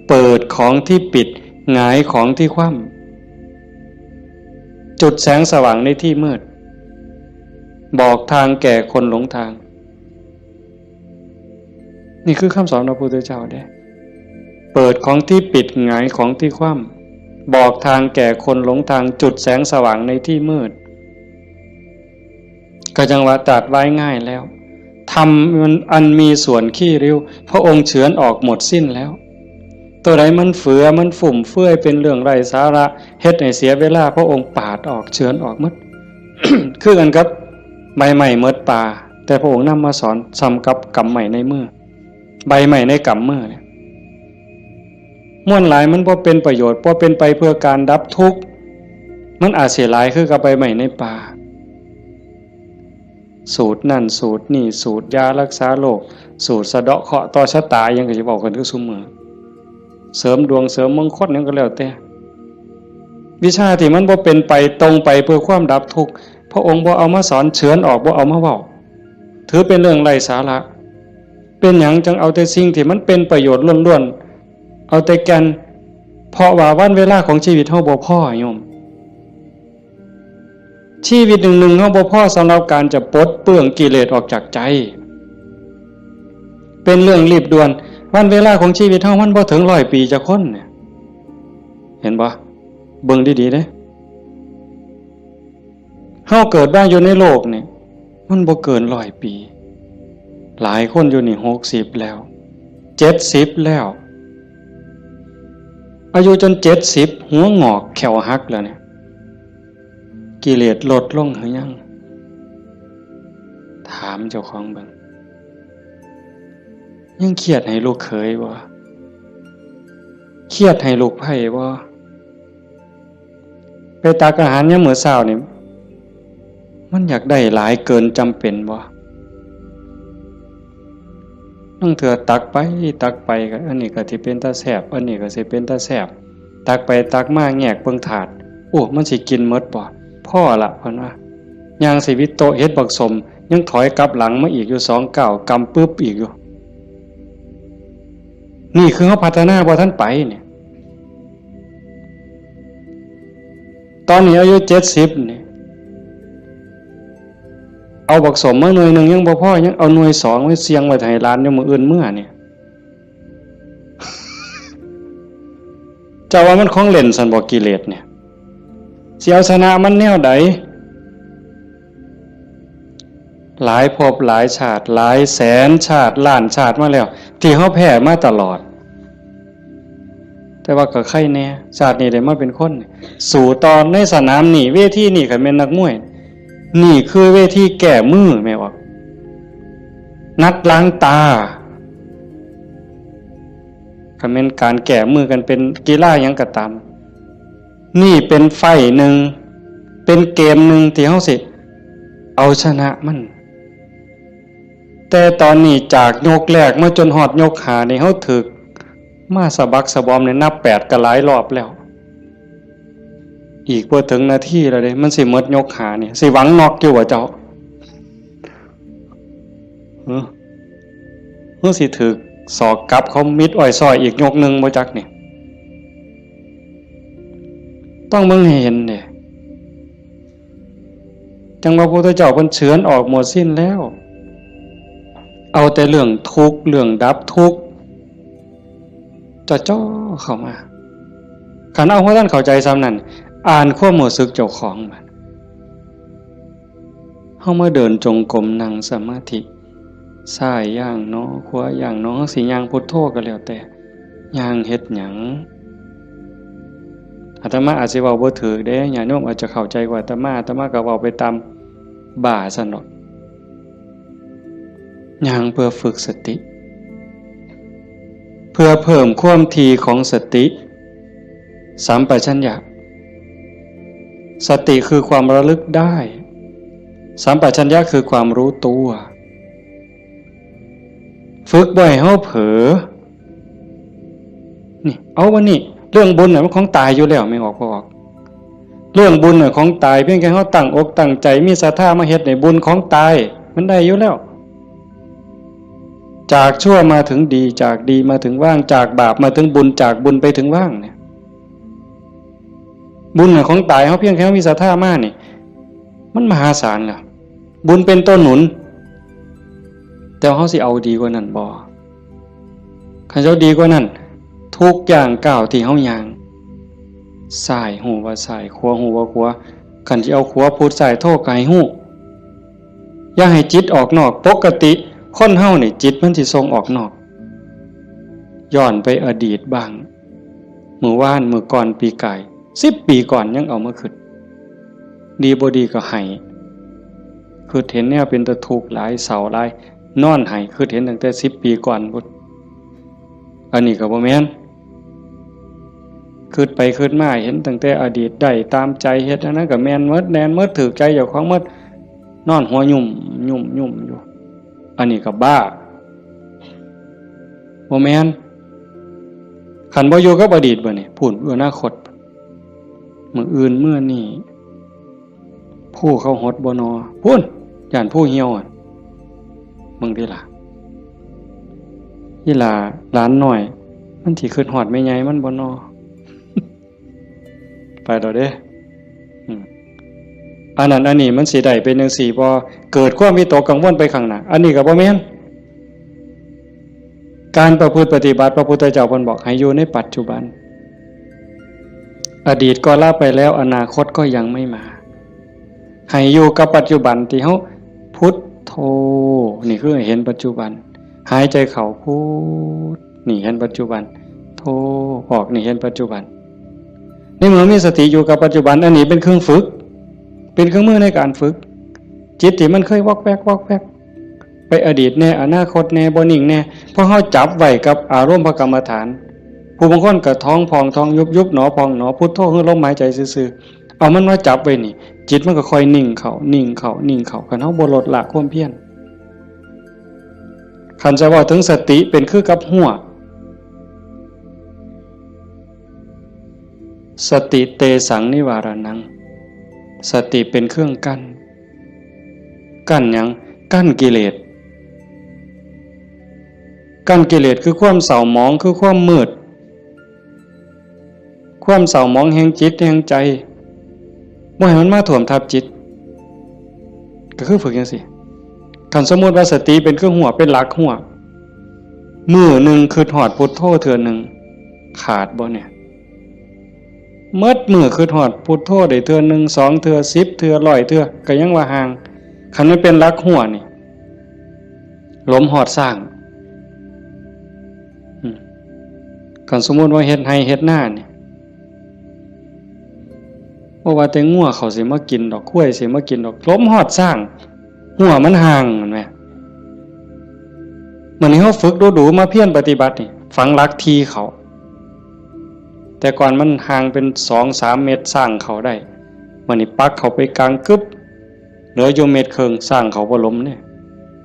เปิดของที่ปิดหงายของที่คว่ำจุดแสงสว่างในที่มืดบอกทางแก่คนหลงทางนี่คือคำสอนพระพุทธเจ้าเด้เปิดของที่ปิดหงายของที่คว่ำบอกทางแก่คนหลงทางจุดแสงสว่างในที่มืดก็จังว่าตรัสไว้ง่ายแล้วธรรมมันอันมีส่วนขี้ริ้วพระองค์เฉือนออกหมดสิ้นแล้ว ตัวใดมันเฟือมันฝุ่มเฟื่อยเป็นเรื่องไร้สาระเฮ็ดให้เสียเวลาพระองค์ปาดออกเฉือนออกหมด คือกันครับใบใหม่เมดป่าแต่พระองค์นำมาสอนซ้ำกับกำใหม่ในมือใบใหม่ในกำมือเนี่ยม่วนหลายมันบ่เป็นประโยชน์บ่เป็นไปเพื่อการดับทุกข์มันอาจเสียหลายคือกับใบใหม่ในป่าสูตรนั่นสูตรนี่สูตรยารักษาโรคสูตรสะเดาะเคราะห์ต่อชะตายังก็สิบอกกันคือซุมื้อเสริมดวงเสริมมงคลนั่นก็แล้วแต่วิชาที่มันบ่เป็นไปตรงไปเพื่อความดับทุกข์พระองค์บ่เอามาสอนเฉือนออกบ่เอามาเว้าถือเป็นเรื่องไร้สาระเป็นหยังจังเอาแต่สิ่งที่มันเป็นประโยชน์ล้วนๆเอาแต่แก่นเพราะว่าวันเวลาของชีวิตเฮาบ่พอโยมชีวิตหนึ่งๆเฮาบ่พอสำหรับการจะปลดเปลื้องกิเลสออกจากใจเป็นเรื่องรีบด่วนวันเวลาของชีวิตเฮามันบ่ถึง100 ปีจะคนเนี่ยเห็นบ่เบิ่งดีๆเด้เฮาเกิดมาอยู่ในโลกนี่มันบ่เกิน100 ปีหลายคนอยู่นี่60แล้ว70แล้วอายุจน70หัวงอกแขวหักแล้วเนี่ยกิเลสลดลงหรือยังถามเจ้าของเบิ่งยังเครียดให้ลูกเขยบ่เครียดให้ลูกไผ่บ่ไปตักอาหารยามมื้อเช้านี่มันอยากได้หลายเกินจำเป็นบ่นั่งเถื่อตักไปก็อันนี้ก็สิเป็นตาแซ่บอันนี้ก็สิเป็นตาแซ่บตักไปตักมาแงกเบิ่งถาดโอ้มันสิกินหมดบ่พ่อละเพิ่นว่าย่างสิวิโตเฮ็ดบักสมยังถอยกลับหลังมาอีกอยู่2 ก้าวกำปึ๊บอีกอยู่นี่คือเฮาพัฒนาบ่ทันไปเนี่ยตอนนี้อายุ70นี่เอาบักสมมาหน่วยนึงยังบ่พอยังเอาหน่วย2ไว้เสียงไว้ให้หลานอยู่มื้ออื่นมื้อเนี่ยเจ้าว่ามันของเล่นซั่นบ่กิเลสเนี่ยสิเอาชนะมันแนวใดหลายภพหลายชาติหลายแสนชาติล้านชาติมาแล้วที่เฮาแพ้มาตลอดแต่ว่าก็ใครแน่ชาตินี้ได้มาเป็นคนสู่ตอนในสนามนี่เวทีนี่ก็แม่นนักมวยนี่คือเวทีแก้มือแม่ว่านัดล้างตาก็แม่นการแก้มือกันเป็นกีฬาหยังก็ตามนี่เป็นไฟหนึ่งเป็นเกมหนึ่งที่เฮาสิเอาชนะมันแต่ตอนนี้จากยกแรกมาจนฮอดยก5นี่เฮาถึกมาสะบักสะบอมเนี่ยนับ8ก็หลายรอบแล้วอีกบ่ถึงนาทีแล้วเด้มันสิหมดยก5นี่สิหวังน็อกอยู่บ่เจ้าสิถึกศอกกลับเขามิดอ้อยซอยอีกยกนึงบ่จักนี่ต้องมึงเห็นเนี่ยจังว่าพระพุทธเจ้าเพิ่นเฉือนออกหมดสิ้นแล้วเอาแต่เรื่องทุกข์เรื่องดับทุกข์จ่อเข้ามาคันเอาว่าท่านเข้าใจซ้ำนั่นอ่านความรู้สึกเจ้าของมันเฮามาเดินจงกรมนั่งสมาธิซ้ายย่างเนาะขวาย่างเนาะสิย่างพุทโธก็แล้วแต่ย่างเฮ็ดหยังอาตมาอาจสิเว้าบ่ถูกเด้ญาติโยมอาจจะเข้าใจกว่าอาตมาก็เว้าไปตามบ่าซั่นเนาะย่างเพื่อฝึกสติเพื่อเพิ่มความถี่ของสติสัมปชัญญะสติคือความระลึกได้สัมปชัญญะคือความรู้ตัวฝึกบ่อยเฮาเผลอนี่เอาวันนี้เรื่องบุญน่ะมันของตายอยู่แล้วไม่ออกบ่ออกเรื่องบุญน่ะของตายเพียงแค่เฮาตั้งอกตั้งใจมีศรัทธามาเฮ็ดในบุญของตายมันได้อยู่แล้วจากชั่วมาถึงดีจากดีมาถึงว่างจากบาปมาถึงบุญจากบุญไปถึงว่างเนี่ยบุญของตายเฮาเพียงแค่มีศรัทธามานี่มันมหาศาลแล้วบุญเป็นต้นหนุนแต่เฮาสิเอาดีกว่านั้นบ่คันเจ้าดีกว่านั้นทุกอย่างก้าวที่เฮาย่างซ้ายหูว่าซ้ายขวาหูว่าขวาคันสิเอาขวาพุทธซ้ายโทก็ให้ฮู้อย่าให้จิตออกนอกปกติคนเฮานี่จิตมันสิส่งออกนอกย้อนไปอดีตบ้าง มื้อวานมื้อก่อนปีกาย10 ปีก่อนยังเอามาคิดดีบ่ดีก็ให้คือเห็นแนวเป็นตะทุกข์หลายเศร้าหลายนอนให้คือเห็นตั้งแต่10 ปีก่อนพุ่นอันนี้ก็บ่แม่นคิดไปคิดมาเห็นตั้งแต่อดีตได้ตามใจเฮ็ดอันนั้นก็แม่นหมดแน่นหมดถูกใจเจ้าของหมดนอนหัวยุ่มอยู่อันนี้ก็บ้าบ่แม่นคันบ่อยู่กับอดีตบ่นี่พูดอนาคตมื้ออื่นมื้อนี้ผู้เขาหดบ่นอพูนย่านผู้เหี่ยวมึงติล่ะอีหล่าหลานน้อยมันสิคิดฮอดแม่ใหญ่มันบ่นอ ไปดอกเด้อันนั้นอันนี้มันสิได้เป็นจังซี่บ่เกิดความวิตกกังวลไปข้างหน้าอันนี้ก็บ่แม่นการประพฤติปฏิบัติพระพุทธเจ้าเพิ่นบอกให้อยู่ในปัจจุบันอดีตก็ละไปแล้วอนาคตก็ยังไม่มาให้อยู่กับปัจจุบันที่เฮาพุทโธนี่คือเห็นปัจจุบันหายใจเข้าพุทนี่เห็นปัจจุบันโธออกนี่เห็นปัจจุบันในเมื่อมีสติอยู่กับปัจจุบันอันนี้เป็นเครื่องฝึกเป็นเครื่องมือในการฝึกจิตที่มันเคยวอกแวกไปอดีตแน่อนาคตแน่บ่นิ่งแน่เพราะเฮาจับไว้กับอารมณ์พระกรรมฐานผู้บางคนก็ท้องพองท้องยุบหนอพองหนอพุทโธคือลมหายใจซื่อๆเอามันมาจับไว้นี่จิตมันก็ค่อยนิ่งเข้าคันเฮาบ่ลดละความเพียรคันจะว่าถึงสติเป็นคือกับหัวสติเตสังนิวารนังสติเป็นเครื่องกั้นหยังกั้นกิเลสคือความเศร้าหมองคือความมืดความเศร้าหมองแห่งจิตแห่งใจบ่ให้มันมาท่วมทับจิตก็คือฝึกจังซี่คันสมมุติว่าสติเป็นเครื่องหัวเป็นหลักหัวมื้อนึงคิดฮอดพุทโธเทื่อนึงขาดบ่เนี่ยเมิดมื้อคิดฮอดพุทโธได้เทื่อนึง2เทื่อ10เทื่อ100เทื่อก็ยังว่าห่างคันมันเป็นหลักหัวนี่ลมฮอดสร้างคันสมมุติว่าเฮ็ดไร่เฮ็ดนานี่บ่ว่าแต่งัวเขาสิมากินดอกข้วยสิมากินดอกลมฮอดสร้างหัวมันห่างแม่นมั้ยมื้อนี้เฮาฝึกดูๆมาเพียรปฏิบัตินี่ฝังหลักทีเขาแต่ก่อนมันห่างเป็น 2-3 เมตรสร้างเขาได้มื้อนี้ปักเขาไปกลางกึบเหลืออยู่เมตรครึ่งสร้างเขาบ่ล้มเนี่ย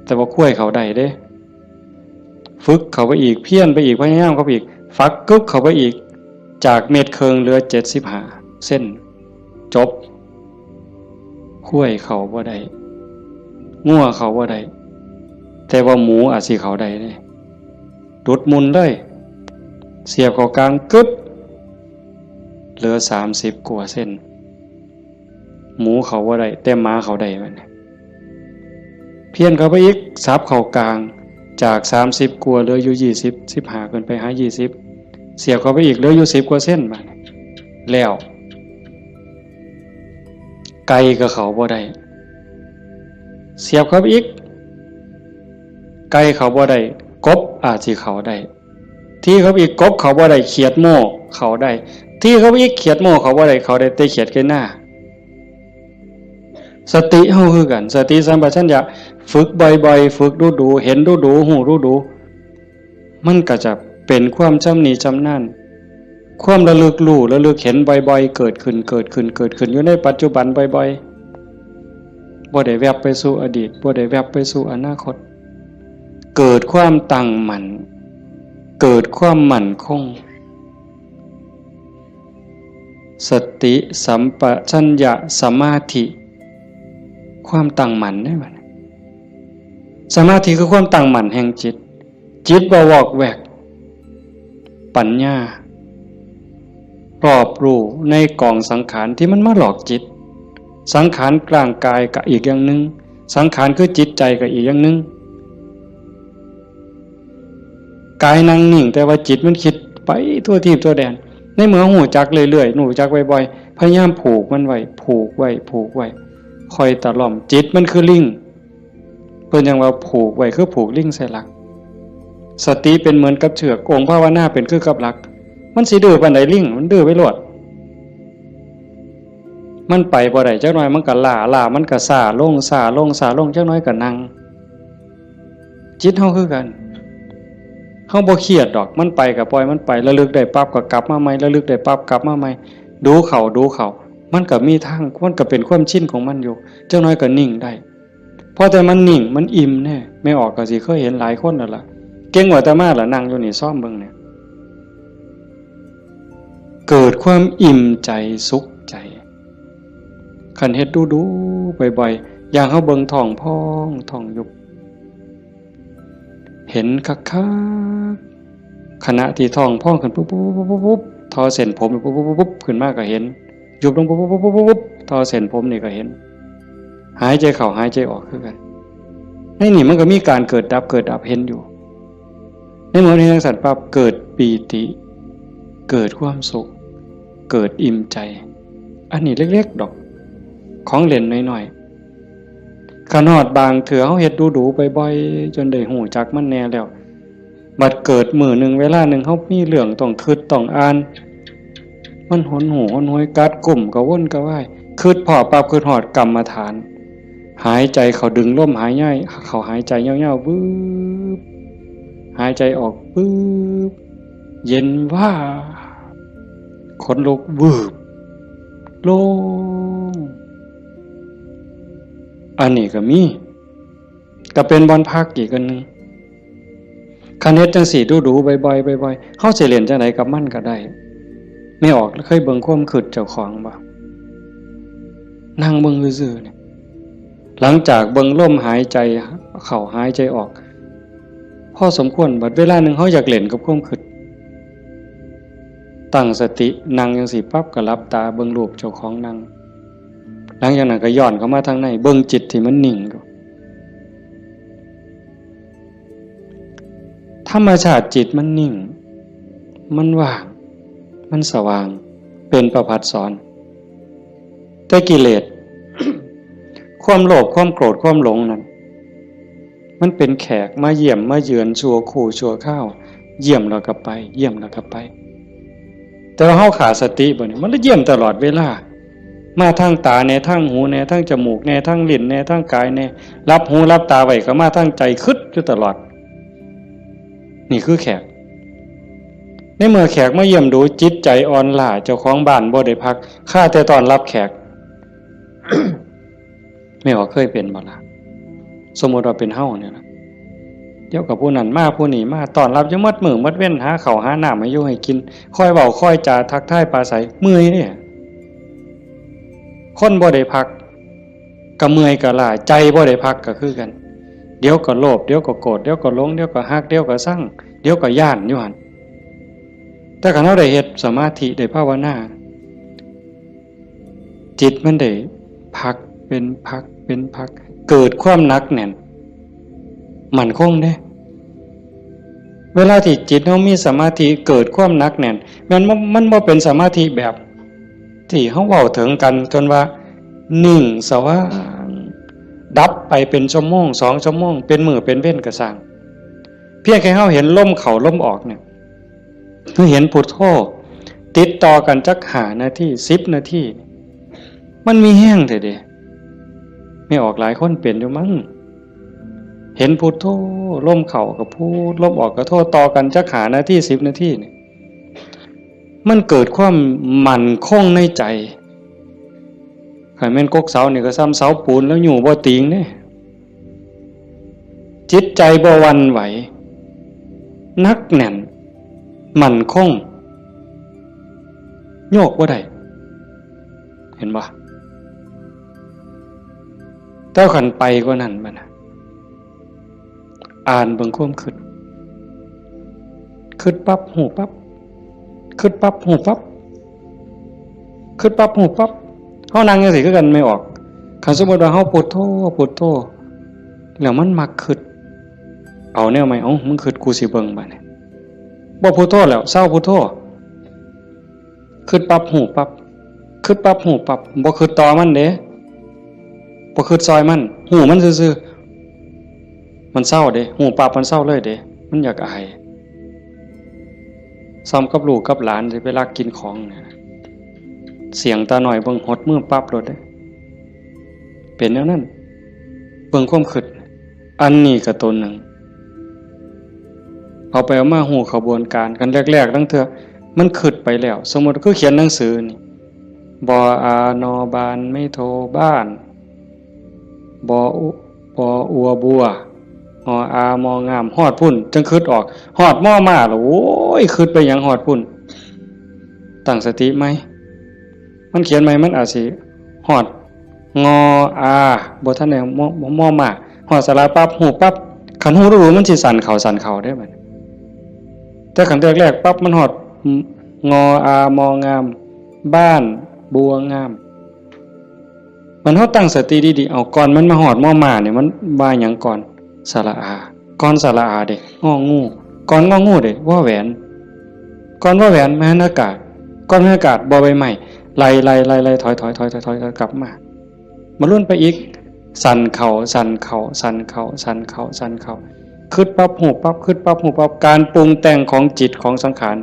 แต่ว่าข้วยเขาได้เด้ฝึกเขาไปอีกเพียรไปอีกพยายามเขาไปอีกฟักกึบเขาไปอีกจากเมตรครึ่งเหลือ75เส้นจบข้วยเขาบ่ได้งัวเขาบ่ได้แต่ว่าหมูอาจสิเขาได้เด้ดุดมุนเลยเสียบเข้ากลางกึบเหลือ30กว่าเส้นหมูเขาบ่ได้แต่หมาเขาได้มันเพี้ยนเข้าไปอีกซับเข้ากลางจาก30กว่าเหลืออยู่20 15ขึ้นไปหา20เสียบเข้าไปอีกเหลืออยู่10กว่าเส้นบัดแล้วไก่ก็เขาบ่ได้เสียบเข้าไปอีกไก่เขาบ่ได้กบอาจสิเขาได้ที่เขาอีกกบเขาบ่ได้เขียดโม่เขาได้ที่เขาอีกเขียดโม่เขาบ่ได้เขาได้แต่เขียดแค่หน้าสติเฮาคือกันสติสัมปชัญญะฝึกบ่อยๆฝึกดูๆเห็นดูๆฮู้ดูๆมันก็จะเป็นความชำนิชำนาญความระลึกรู้ระลึกเห็นบ่อยๆเกิดขึ้นอยู่ในปัจจุบันบ่อยๆบ่ได้แวบไปสู่อดีตบ่ได้แวบไปสู่อนาคตเกิดความตั้งมั่นเกิดความมั่นคงสติสัมปชัญญะสมาธิความตั้งมั่นได้บัดสมาธิคือความตั้งมั่นแห่งจิตบ่วอกแวกปัญญารอบรู้ในกองสังขารที่มันมาหลอกจิตสังขารกลางกายก็อีกอย่างนึงสังขารคือจิตใจก็อีกอย่างนึงกายนั่งนิ่งแต่ว่าจิตมันคิดไปทั่วทิพย์ทั่วแดนในเมื่อหูจักเรื่อยๆหูจักบ่อยๆพยายามผูกมันไว้คอยตะล่อมจิตมันคือลิงเพิ่นยังว่าผูกไว้คือผูกลิงใส่หลักสติเป็นเหมือนกับเชือกองค์ภาวนาเป็นคือกับหลัก มันสิดื้อปานใดลิงมันดื้อไปโลดมันไปบ่ได้จักหน่อยมันก็ล้ามันก็ซ่าลงจักหน่อยก็นั่งจิตเฮาคือกันเฮาบ่เครียดดอกมันไปก็ปล่อยมันไประลึกได้ปั๊บก็กลับมาใหม่ระลึกได้ปั๊บกลับมาใหม่ดูเขามันก็มีทางมันก็เป็นความชินของมันอยู่จักหน่อยก็นิ่งได้พอแต่มันนิ่งมันอิ่มแน่ไม่ออกก็สิเคยเห็นหลายคนนั่นล่ะเก่งกว่าอาตมาล่ะนั่งอยู่นี่ซ่อมเบิ่งเนี่ยเกิดความอิ่มใจสุขใจคันเฮ็ดดูบ่อยๆอย่างเฮาเบิ่งท้องพองท้องยุบเห็นคักๆขณะที่ท้องพองขึ้นปุ๊บทอเส้นผมปุ๊บขึ้นมาก็เห็นยุบลงปุ๊บทอเส้นผมนี่ก็เห็นหายใจเข้าหายใจออกคือกันในนี่มันก็มีการเกิดดับเห็นอยู่ในเมื่อนี้ทั้งสัตว์ปั๊บเกิดปีติเกิดความสุขเกิดอิ่มใจอันนี้เล็กๆดอกของเล่นน้อยๆขนาดบางเถื่อเฮาเฮ็ดดูบ่อยๆจนได้หูจักมันแน่แล้วบัดเกิดมื้อนึงเวลานึงเฮามีเรื่องต้องคิดต้องอ่านมันหนหูหนหวยกัดกลุ่มกระวนกระว่ายคิดพอปั๊บคิดฮอดกรรมฐานหายใจเข้าดึงลมหายใจเข้าหายใจยาวๆวืบหายใจออกวืบเย็นว่าขนลุกวืบโล่งอันนี้ก็มีก็เป็นบอนพักอีกอันนึงคันเฮ็ดจังสี่ดูบ่อยๆเฮาสิเล่นจังไดกับมันก็ได้ไม่ออกเคยเบิ่งความคิดเจ้าของบ่นั่งเบิ่งซื่อๆเนี่ยหลังจากเบิ่งลมหายใจเข้าหายใจออกพอสมควรบัดเวลานึงเฮาอยากเล่นกับความคิดตั้งสตินั่งจังสี่ปั๊บก็หลับตาเบิ่งรูปเจ้าของนั่งหลังจากนั้นก็ย้อนเข้ามาทางในเบิ่งจิตที่มันนิ่งอยู่ธรรมชาติจิตมันนิ่งมันว่างมันสว่างเป็นประภัสสรแต่กิเลส ความโลภความโกรธความหลงนั้นมันเป็นแขกมาเยี่ยมมาเยือนชั่วคู่ชั่วข้าวเยี่ยมแล้วก็ไปเยี่ยมแล้วก็ไปแต่ว่าเฮาขาดสติบ่นี่มันเยี่ยมตลอดเวลามาทางตาแน่ทางหูแน่ทางจมูกแน่ทางลิ้นแน่ทางกายแน่รับหูรับตาไว้ก็มาทางใจคิดอยู่ตลอดนี่คือแขกในเมื่อแขกมาเยี่ยมดูจิตใจอ่อนล้าเจ้าของบ้านบ่ได้พักข้าแต่ตอนรับแขก ไม่ว่าเคยเป็นบ่ล่ะสมมุติว่าเป็นเฮาเนี่ยนะเดี๋ยวกับผู้นั้นมาผู้นี้มาตอนรับอยู่หมดมื้อหมดเว้นหาข้าวหาน้ำให้อยู่ให้กินคอยเว้าคอยจาทักทายปราศัยเมื่อยเนี่ยคนบ่ได้พักก็เมื่อยก็ล้าใจบ่ได้พักก็คือกันเดี๋ยวก็โลภเดี๋ยวก็โกรธเดี๋ยวก็หลงเดี๋ยวก็ฮักเดี๋ยวก็ซังเดี๋ยวก็ย้านอยู่หั่นแต่คันเฮาได้เฮ็ดสมาธิได้ภาวนาจิตมันได้พักเป็นพักเกิดความหนักแน่นมั่นคงเด้เวลาที่จิตเฮามีสมาธิเกิดความหนักแน่นมันบ่เป็นสมาธิแบบที่เฮาเว้าถึงกันจนว่านิ่งสว่างดับไปเป็นชั่วโมง2ชั่วโมงเป็นมื้อเป็นเว้นก็สร้างเพียงแค่เฮาเห็นลมเข้าลมออกเนี่ยเฮาเห็นพุทโธติดต่อกันจัก5นาที10นาทีมันมีแห้งแท้เด้ไม่ออกหลายคนเป็นอยู่มั้งเห็นพุทโธลมเข้าก็พูดลมออกก็โธต่อกันจัก5นาที10นาทีนี่มันเกิดความมั่นคงในใจคันแม่นกกเสานี่ก็ซ้ำเสาปูนแล้วอยู่บ่ติงเด้จิตใจบ่หวั่นไหวนักแน่นมั่นคงโยกบ่ได้เห็นบ่เจ้าขันไปกว่านั้นบัดน่ะอ่านเบิ่งความคิดปั๊บหูปั๊บคิดปั๊บหูปั๊บคิดปั๊บหูปั๊บเฮานั่งจังซี่คือกันไม่ออกคันสมมุติว่าเฮาพุทโธแล้วมันมักคิดเอาแนวใหม่มึงคิดกูสิเบิ่งบัดนี้บ่พุทโธแล้วเศร้าพุทโธคิดปั๊บหูปั๊บคิดปั๊บหูปั๊บบ่คิดต่อมันเด้บ่คิดซอยมันหูมันซื่อๆมันเศร้าเด้หูปั๊บมันเศร้าเลยเด้มันอยากอาย ซ้ำกับลูกกับหลานสิไปลักกินของเนี่ยเสียงตาหน่อยเบิ่งหดมือปั๊บรถเลยเป็นแนวนั้นเบิ่งความคิดอันนี้ก็ตนหนึ่งเอาไปเอามาหูขบวนการกันแรกๆตั้งเถอะมันคิดไปแล้วสมมติก็เขียนหนังสือนี่บออานอบานไม่โทบ้านบออัวบัวออามองามฮอดพุ่นจังคิดออกฮอดม่อมาหรอโอ้ยคิดไปอย่างฮอดพุ่นตั้งสติไหมมันเขียนไหมมันอาจสิฮอดงออาบ่ทันได้ม่อมาฮอดสระปั๊บหูปั๊บขันหูรู้มันสิสั่นเข่าได้บัดแต่ขันแรกๆปั๊บมันฮอดงออามองามบ้านบัวงามมันเฮาตั้งสติดีๆเอาก่อนมันมาฮอดม่อมาเนี่ยมันว่าหยังก่อนสระอาก่อนสระอาเด้งองูก่อนงองูเด้ว่าแหวนก่อนว่าแหวนมหานากาศก่อนมหานากาศบ่ใบไม้ไล่ถอยกลับมาลุ่นไปอีกสั่นเข่าคิดปั๊บหูปั๊บคิดปั๊บหูปั๊บการปรุงแต่งของจิตของสังขาร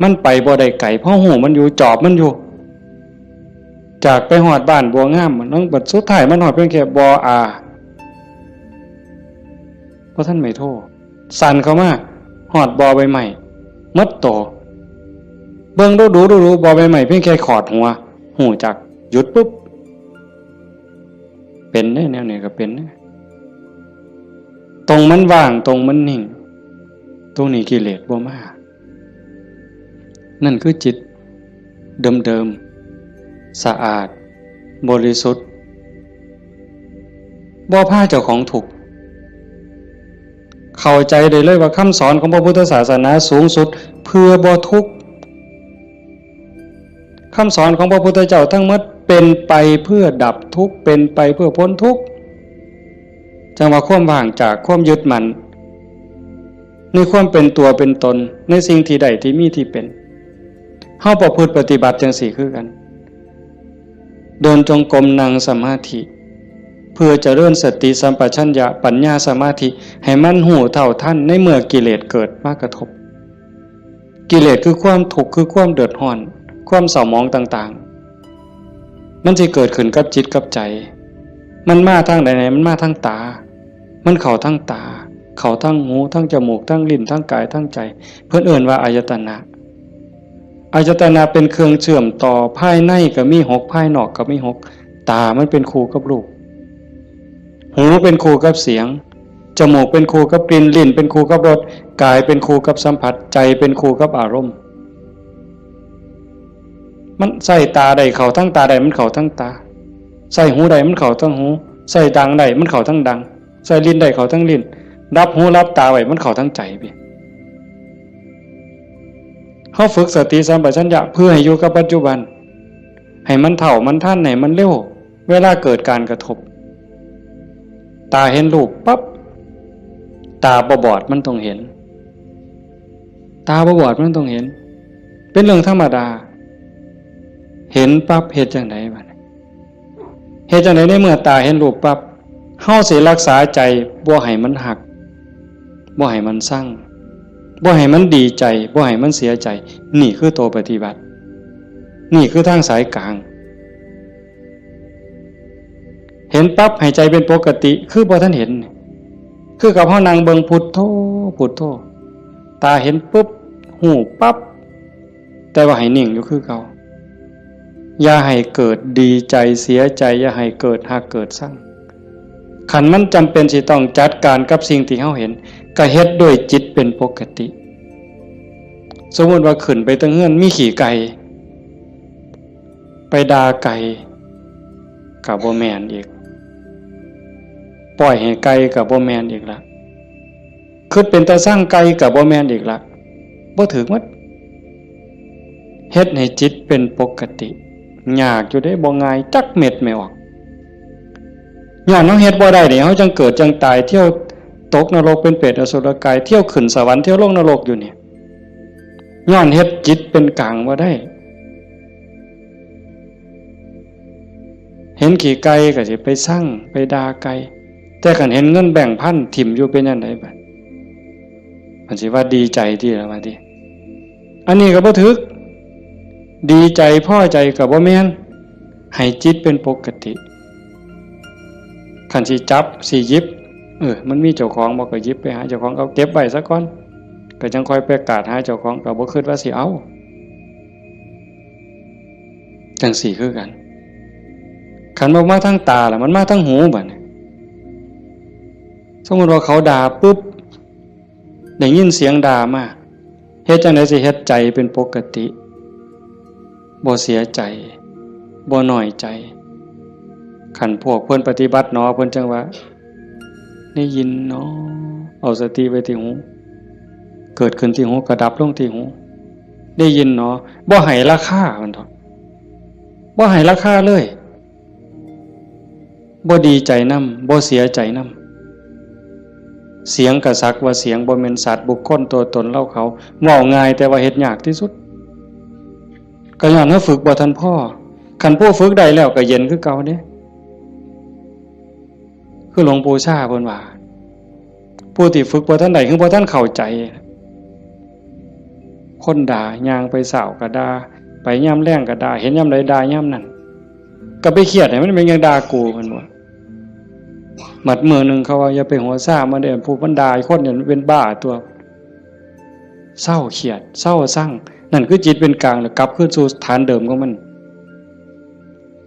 มันไปบ่ได้ไกลเพราะหูมันอยู่จอบมันอยู่จากไปหอดบ้านบัวงามมันต้องบัดสุดท้ายมันหอดเพียงแค่บออาเพราะท่านไม่โทษสั่นเข้ามาหอดบอใบใหม่มัดโตเบิ่งดูบอใบใหม่เพียงแค่ขอดหัวหูจักหยุดปุ๊บเป็นแนวนี้ก็เป็นตรงมันว่างตรงมันนิ่งตรงนี้กิเลสบ่มานั่นคือจิตเดิมสะอาดบริสุทธิ์บ่พาเจ้าของถูกเข้าใจได้เลยว่าคำสอนของพระพุทธศาสนาสูงสุดเพื่อบ่ทุกข์คำสอนของพระพุทธเจ้าทั้งหมดเป็นไปเพื่อดับทุกข์เป็นไปเพื่อพ้นทุกข์จังว่าความว่างจากความยึดมั่นในความเป็นตัวเป็นตนในสิ่งที่ใดที่มีที่เป็นเฮาประพฤติปฏิบัติจังสี่คือกันเดินจงกรมนั่งสมาธิเพื่อเจริญสติสัมปชัญญะปัญญาสมาธิให้มันหูเท่าทันในเมื่อกิเลสเกิดมากระทบกิเลสคือความทุกข์คือความเดือดร้อนความเศร้าหมองต่างๆมันจะเกิดขึ้นกับจิตกับใจมันมาทางไหนมันมาทางตามันเข้าทางตาเข้าทางหูทางจมูกทางลิ้นทางกายทางใจเพิ่นเอิ้นว่าอายตนะอายตนะเป็นเครื่องเชื่อมต่อภายในก็มี6ภายนอกก็มี6ตามันเป็นคู่กับรูปหูเป็นคู่กับเสียงจมูกเป็นคู่กับกลิ่นลิ้นเป็นคู่กับรสกายเป็นคู่กับสัมผัสใจเป็นคู่กับอารมณ์มันใส่ตาใดเข้าทั้งตาใดมันเข้าทั้งตาใส่หูใดมันเข้าทั้งหูใส่ดังใดมันเข้าทั้งดังใส่ลิ้นใดเข้าทั้งลิ้นรับหูรับตาไว้มันเข้าทั้งใจไปเฮาฝึกสติสัมปชัญญะเพื่อให้อยู่กับปัจจุบันให้มันเท่ามันทันให้มันเร็วเวลาเกิดการกระทบตาเห็นรูปปั๊บตาบอดมันต้องเห็นตาบอดมันต้องเห็นเป็นเรื่องธรรมดาเห็นปั๊บเฮ็ดจังได๋บัดเฮ็ดจังได๋ในเมื่อตาเห็นรูปปั๊บเฮาสิรักษาใจบ่ให้มันหักบ่ให้มันสั่งบ่ให้มันดีใจบ่ให้มันเสียใจนี่คือตัวปฏิบัตินี่คือทางสายกลางเห็นปั๊บให้ใจเป็นปกติคือบ่ทันเห็นคือกับเฮานั่งเบิ่งพุทโธพุทโธตาเห็นปุ๊บหูปั๊บแต่ว่าให้นิ่งอยู่คือเก่าอย่าให้เกิดดีใจเสียใจอย่าให้เกิดหักเกิดสั่งขันมันจำเป็นสิต้องจัดการกับสิ่งที่เฮาเห็นก็เฮ็ดด้วยจิตเป็นปกติสมมติว่าขึ้นไปตั้งเฮือนมีขี่ไก่ไปด่าไก่กับบ่แม่นอีกปล่อยให้ไก่กับบ่แม่นอีกละคือเป็นตาสร้างไก่กับบ่แม่นอีกละบ่ถึงมัดเฮ็ดให้จิตเป็นปกติยากอยู่ได้บ่ง่ายจักเม็ดไม่ออกย้อนเฮาเฮ็ดบ่ได้นี่เฮาจังเกิดจังตายเที่ยวตกนรกเป็นเปรตอสุรกายเที่ยวขึ้นสวรรค์เที่ยวลงนรกอยู่นี่ย้อนเฮ็ดจิตเป็นกลางบ่ได้เห็นขี่ไก่ก็สิไปสั่งไปด่าไก่แต่คันเห็นเงินแบ่งพันถิ่มอยู่เป็นจังได๋บัดมันสิว่าดีใจที่ละว่าติ อันนี้ก็บ่ถึกดีใจพอใจก็บ่แม่นให้จิตเป็นปกติคันสิจับสิหยิบมันมีเจ้าของบ่ก็หยิบไปหาเจ้าของเอาเก็บไว้ซะก่อนก็จังค่อยไปกาดหาเจ้าของก็บ่คิดว่าสิเอาจังสี่คือกันคันบ่มาทางตาล่ะมันมาทางหูบัดนี้สมมุติว่าเขาด่าปุ๊บได้ยินเสียงด่ามาเฮ็ดจังได๋สิเฮ็ดใจเป็นปกติบ่เสียใจบ่น้อยใจคันพวกเพิ่นปฏิบัติเนาะเพิ่นจังว่าได้ยินเนาะเอาสติไว้ที่หูเกิดขึ้นที่หูก็ดับลงที่หูได้ยินเนาะบ่ให้ราคามันเถาะบ่ให้ราคาเลยบ่ดีใจนำบ่เสียใจนำเสียงกระซักว่าเสียงบ่แม่นสัตว์บุคคลตัวตนเล่าเขาเว้าง่ายแต่ว่าเฮ็ดยากที่สุดก็ย้อนว่าฝึกบ่ทันพ่อคันผู้ฝึกได้แล้วก็เย็นคือเก่าเด้คือหลวงปู่ชาเพิ่นว่าผู้ที่ฝึกบ่ทันได้คือบ่ทันเข้าใจคนด่าย่างไปเสาก็ด่าไปยามแล้งก็ด่าเห็นยามใดด่ายามนั้นก็ไปเครียดให้มันเป็นยังด่ากูเพิ่นว่าหมัดมือนึงเขาว่าอย่าไปหัวซ่ามาเด้อผู้บรรดาคนเนี่ยเป็นบ้าตัวเศร้าเครียดเศร้าสั่งนั่นคือจิตเป็นกลางแล้วกลับคืนสู่ฐานเดิมของมัน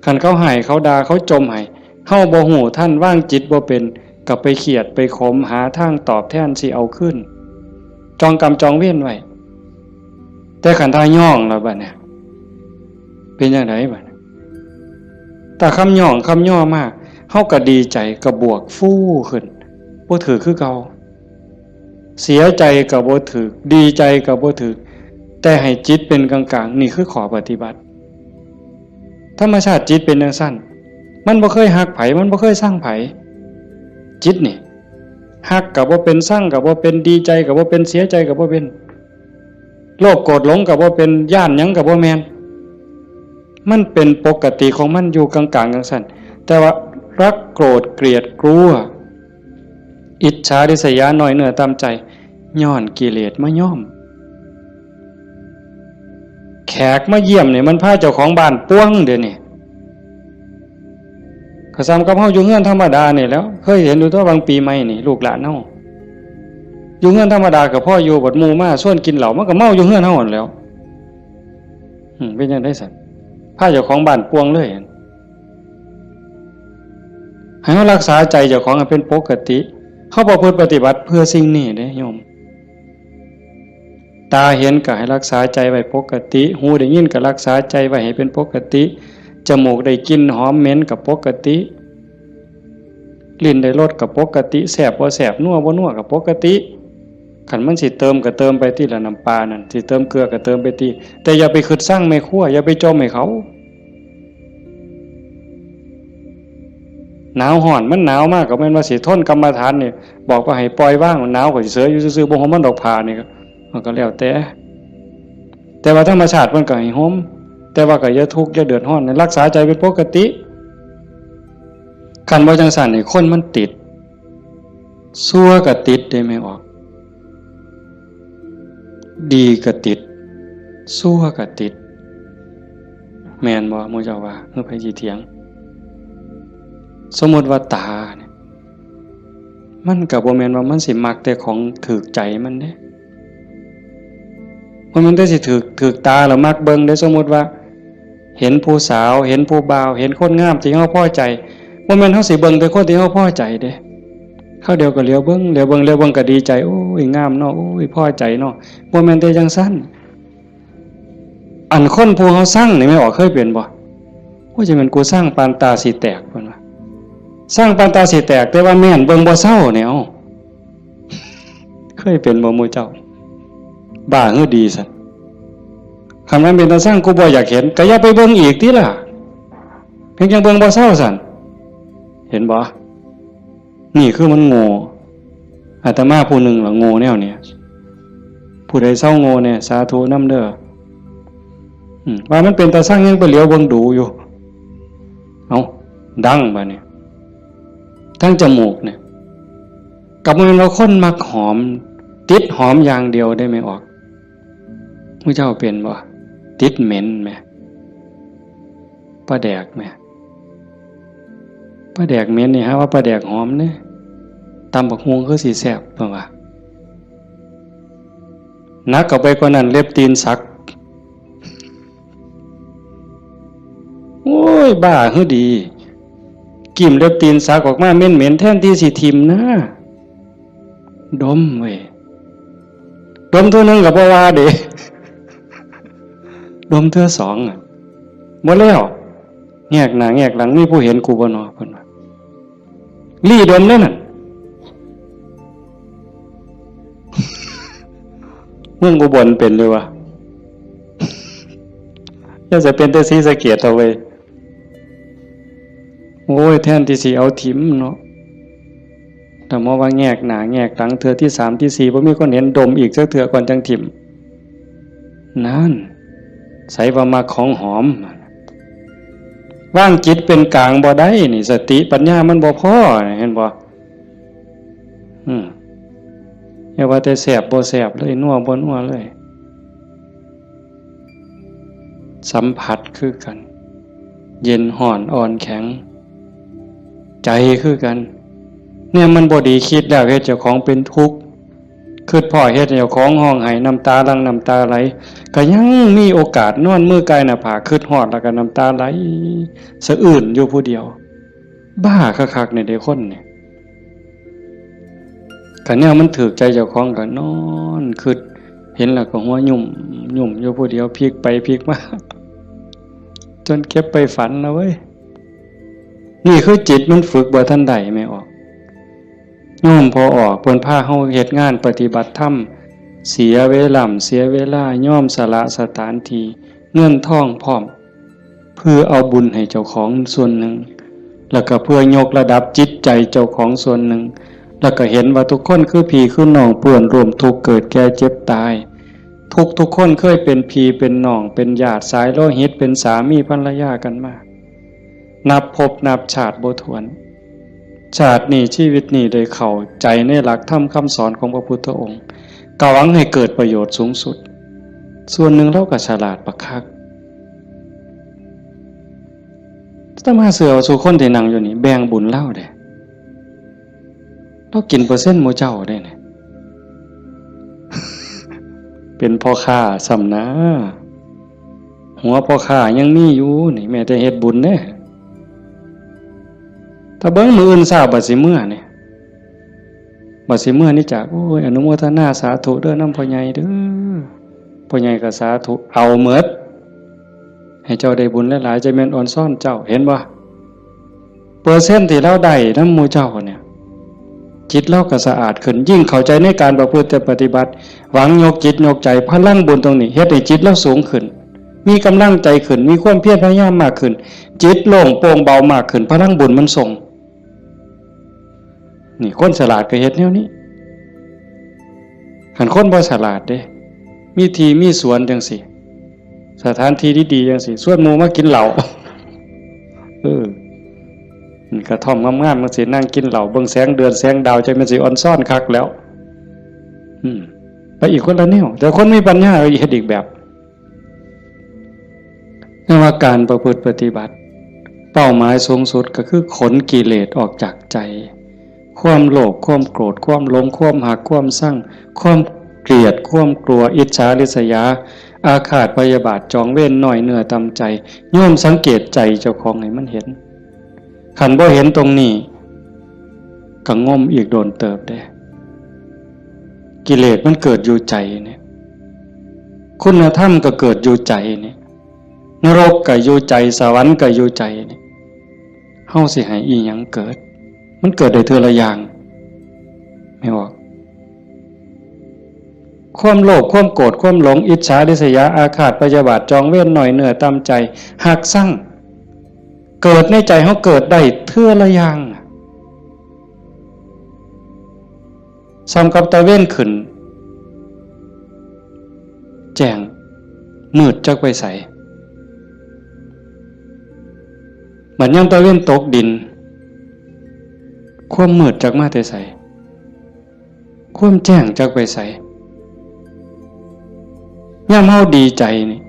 คันเขาให้เขาด่าเขาจมให้เฮาบ่ฮู้ท่านว่างจิตบ่เป็นก็ไปเครียดไปขมหาทางตอบแทนสิเอาขึ้นจองกรรมจองเวรไว้แต่ขันทาย่องแล้วบัดเนี่ยเป็นจังไดบัดแต่คำย่องคำย่อมากเฮาก็ดีใจก็บวกฟู่ขึ้นบ่ถือคือเก่าเสียใจก็บ่ถือดีใจก็บ่ถือแต่ให้จิตเป็นกลางๆนี่คือขอปฏิบัติธรรมชาติจิตเป็นจังซั่นมันบ่เคยฮักไผมันบ่เคยสร้างไผจิตนี่ฮักก็บ่เป็นสร้างก็บ่เป็นดีใจก็บ่เป็นเสียใจก็บ่เป็นโลภโกรธหลงก็บ่เป็นย่านหยังก็บ่แม่นมันเป็นปกติของมันอยู่กลางๆจังซั่นแต่ว่ารักโกรธเกลียดกลัวอิจฉาริษยาน้อยเนื้อตามใจย้อนกิเลสมาย่อมแขกมาเยี่ยมเนี่ยมันพาเจ้าของบ้านป้วงเดี๋ยวนี้ก็ซ้ำกับเฮาอยู่เฮือนธรรมดานี่แล้วเคยเห็นอยู่ตัวบางปีใหม่นี่ลูกหลานเฮาอยู่เฮือนธรรมดากับพ่ออยู่บัดหมู่มาชวนกินเหล้ามันก็เมาอยู่เฮือนเฮาหั่นแหล้วเป็นจังได๋ซั่นพาเจ้าของบ้านป้วงเลยให้เรารักษาใจเจ้าของให้เป็นปกติเขาประพฤติปฏิบัติเพื่อสิ่งนี้เด้โยมตาเห็นก็ให้รักษาใจไว้ปกติหูได้ยินก็รักษาใจไว้ให้เป็นปกติจมูกได้กลิ่นหอมเหม็นก็ปกติลิ้นได้รสก็ปกติแซ่บบ่แซ่บนัวบ่นัวก็ปกติคันมันสิเติมก็เติมไปที่ละน้ำปลานั่นสิเติมเกลือก็เติมไปที่แต่อย่าไปคิดสร้างแม่ครัวอย่าไปจมให้เขาหนาวห่อนมันหนาวมากก็แม่นว่าสิทนกรรมฐานนี่บอกว่าให้ปล่อยว่างมันหนาวก็สิเสืออยู่ซื่อๆบ่ห่มมันดอกผ้านี่ก็แล้วแต่ว่าธรรมชาติมันก็ให้ห่มแต่ว่าก็อย่าทุกข์อย่าเดือดร้อนรักษาใจเป็นปกติคันบ่จังซั่นนี่คนมันติดชั่วก็ติดได้ไม่ออกดีก็ติดชั่วก็ติดแม่นบ่หมู่เจ้าว่าเฮาไผสิเถียงสมมติว่าตาเนี่ยมันก็บ่แม่นว่ามันสิมักแต่ของถูกใจมันเด้มันได้สิถูกตาแล้วมักเบิ่งได้สมมุติว่าเห็นผู้สาวเห็นผู้บ่าวเห็นคนงามที่เฮาพอใจบ่แม่นเฮาสิเบิ่งแต่คนที่เฮาพอใจเด้เขาเดียวก็เหลียวเบิ่งก็ดีใจโอ้ยงามเนาะโอ้ยพอใจเนาะบ่แม่นแต่จังซั่นอันคนผู้เฮาสร้างนี่ไม่ออกเคยเป็นบ่โอ้ยจะแม่นกูสร้างปานตาสิแตกเพิ่นว่าสร้างปานตาสิแตกแต่ว่าแม่นเบิ่งบ่เศร้าเนี่ยเคยเป็นบ่หมู่เจ้าบ้าหือดีซั่นคำนั้นเป็นตาสร้างกูบ่อยากเห็นก็อย่าไปเบิ่งอีกติล่ะเพียงจังเบิ่งบ่เศร้าซั่นเห็นบ่นี่คือมันโง่อาตมาผู้หนึ่งล่ะโง่แนวเนี่ยผู้ใดเศร้าโง่เนี่ยสาธุนำเด้อว่ามันเป็นตาสร้างยังไปเหลียวเบิ่งดูอยู่เอาดังบัดนี้ทั้งจมูกเนี่ยกับมันเราคนมักหอมติดหอมอย่างเดียวได้ไม่ออก ผู้เจ้าเป็นบ่ติดเหม็นไหมปลาแดกไหมปลาแดกเหม็นนี่ฮะว่าปลาแดกหอมเนี่ยตำบักฮวงคือสีแซ่บเปล่าวะนักกับไปกว่านั้นเล็บตีนสักโอ้ยบ้าคือดีกิ่มเล็บตีนสักออกมาเหม็นแทนที่สิทิมนะดมเว้ยดมเท่านึงกับบ่ว่าเด้ดมเท่าสองหมดแล้วแงกหน้าแงกหลังนี่ผู้เห็นกูบ่นอเพิ่นว่าลี่ดมนั่นน่ะเมืองอุบลเป็นด้วยวะยังจะเป็นแต่ศรีสะเกษเอาไว้โอ้ยแทนที่สิเอาถิ่มเนาะแต่มาว่าแงกหน้าแงกหลังเทื่อที่3ที่4บ่มีคนเห็นดมอีกสักเทื่อก่อนจังถิ่มนั่นใส่ว่ามาของหอมว่างจิตเป็นกลางบ่ได้นี่สติปัญญามันบ่พอเห็นบ่อย่าว่าแต่แสบบ่แสบเลยนัวบ่นัวเลยสัมผัสคือกันเย็นห่อนอ่อนแข็งใจคือกันเนี่ยมันบ่ดีคิดแล้วเฮ็ดเจ้าของเป็นทุกข์คิดพ่อเฮ็ดเจ้าของห้องไห้น้ำตาหลั่งน้ำตาไหลก็ยังมีโอกาสนอนมือกายหน้าผากคิดฮอดแล้วก็น้ำตาไหลสะอื้นอยู่ผู้เดียวบ้าคักๆในเด็กคนเนี่ยก็เนี่ยมันถูกใจเจ้าของก็นอนคิดเห็นแล้วก็หัวยุ่มอยู่ผู้เดียวพลิกไปพลิกมาจนเก็บไปฝันแล้วเว้ยนี่คือจิตมันฝึกบ่ทันใดไม่ออกโยมพอออกเพิ่นพาเฮาเฮ็ดงานปฏิบัติธรรมเสียเวลาย่อมสละสถานที่เงินทองพร้อมเพื่อเอาบุญให้เจ้าของส่วนหนึ่งแล้วก็เพื่อยกระดับจิตใจเจ้าของส่วนหนึ่งแล้วก็เห็นว่าทุกคนคือพี่คือน้องป่วนรวมทุกข์เกิดแก่เจ็บตายทุกคนเคยเป็นพี่เป็นน้องเป็นญาติสายโลหิตเป็นสามีภรรยากันมานับภพนับชาติบ่ถ้วนชาตินี้ชีวิตนี้ได้เข้าใจในหลักธรรมคำสอนของพระพุทธองค์กะหวังให้เกิดประโยชน์สูงสุดส่วนหนึ่งเราก็ฉลาดบักคักถ้ามาเสือสู่คนที่นั่งอยู่นี่แบ่งบุญเล่าเด้เรากินเปอร์เซ็นต์หมู่เจ้าได้เนี่ย เป็นพ่อค้าสำนะหัวพ่อค้ายังมีอยู่นี่แม้แต่เฮ็ดบุญเด้ถ้าเบิ่งมื้ออื่นทราบบัดสิมื้อนี่บัดสิมื้อนี่จากโอ้ยอนุโมทนาสาธุเด้อนำพ่อใหญ่เด้อพ่อใหญ่ก็สาธุเอาหมดให้เจ้าได้บุญหลายๆจะแม่นอ่อนซ่อนเจ้าเห็นบ่เปอร์เซ็นต์ที่เราได้นำหมู่เจ้าเนี่ยจิตเราก็สะอาดขึ้นยิ่งเข้าใจในการประพฤติปฏิบัติหวังยกจิตยกใจพลังบุญตรงนี้เฮ็ดให้จิตเราสูงขึ้นมีกำลังใจขึ้นมีความเพียรพยายามมากขึ้นจิตโล่งโปร่งเบามากขึ้นพลังบุญมันส่งนี่คนฉลาดก็เฮ็ดแนวนี้คันคนบ่ฉลาดเด้มีที่มีสวนจังซี่สถานที่ดีๆจังซี่ชวนหมู่มากินเหล้ากระท่อมงามๆมันสินั่งกินเหล้าเบิ่งแสงเดือนแสงดาวใจมันสิอ่อนซ่อนคักแล้วไปอีกคนละแนวแต่คนมีปัญญาเฮ็ดอีกแบบนั่นว่าการประพฤติปฏิบัติเป้าหมายสูงสุดก็คือขนกิเลสออกจากใจความโลภความโกรธความหลงความหักความชั่งความเกลียดความกลัวอิจฉาริษยาอาฆาตพยาบาทจองเวรน้อยเนื้อต่ำใจโยมสังเกตใจเจ้าของให้มันเห็นขันบ่เห็นตรงนี้ก็งมอีกโดนเติบได้กิเลสมันเกิดอยู่ใจเนี่ยคุณธรรมก็เกิดอยู่ใจเนี่ยนรกก็อยู่ใจสวรรค์ก็อยู่ใจเนี่ยเฮาสิให้อีหยังเกิดมันเกิดได้เทื่อละอย่างไม่ออกความโลภความโกรธความหลงอิจฉาริษยาอาฆาตพยาบาทจองเวรน้อยเนื้อต่ำใจหักสั่งเกิดในใจเขาเกิดได้เทื่อละอย่างซ้ำกับตะเว้นขึ้นแจ้งมืดจักไปใสเหมือนยังตะเว้นตกดินความมืดจักมาแต่ใสความแจ้งจักไปใส ย่ำเฮาดีใจนี่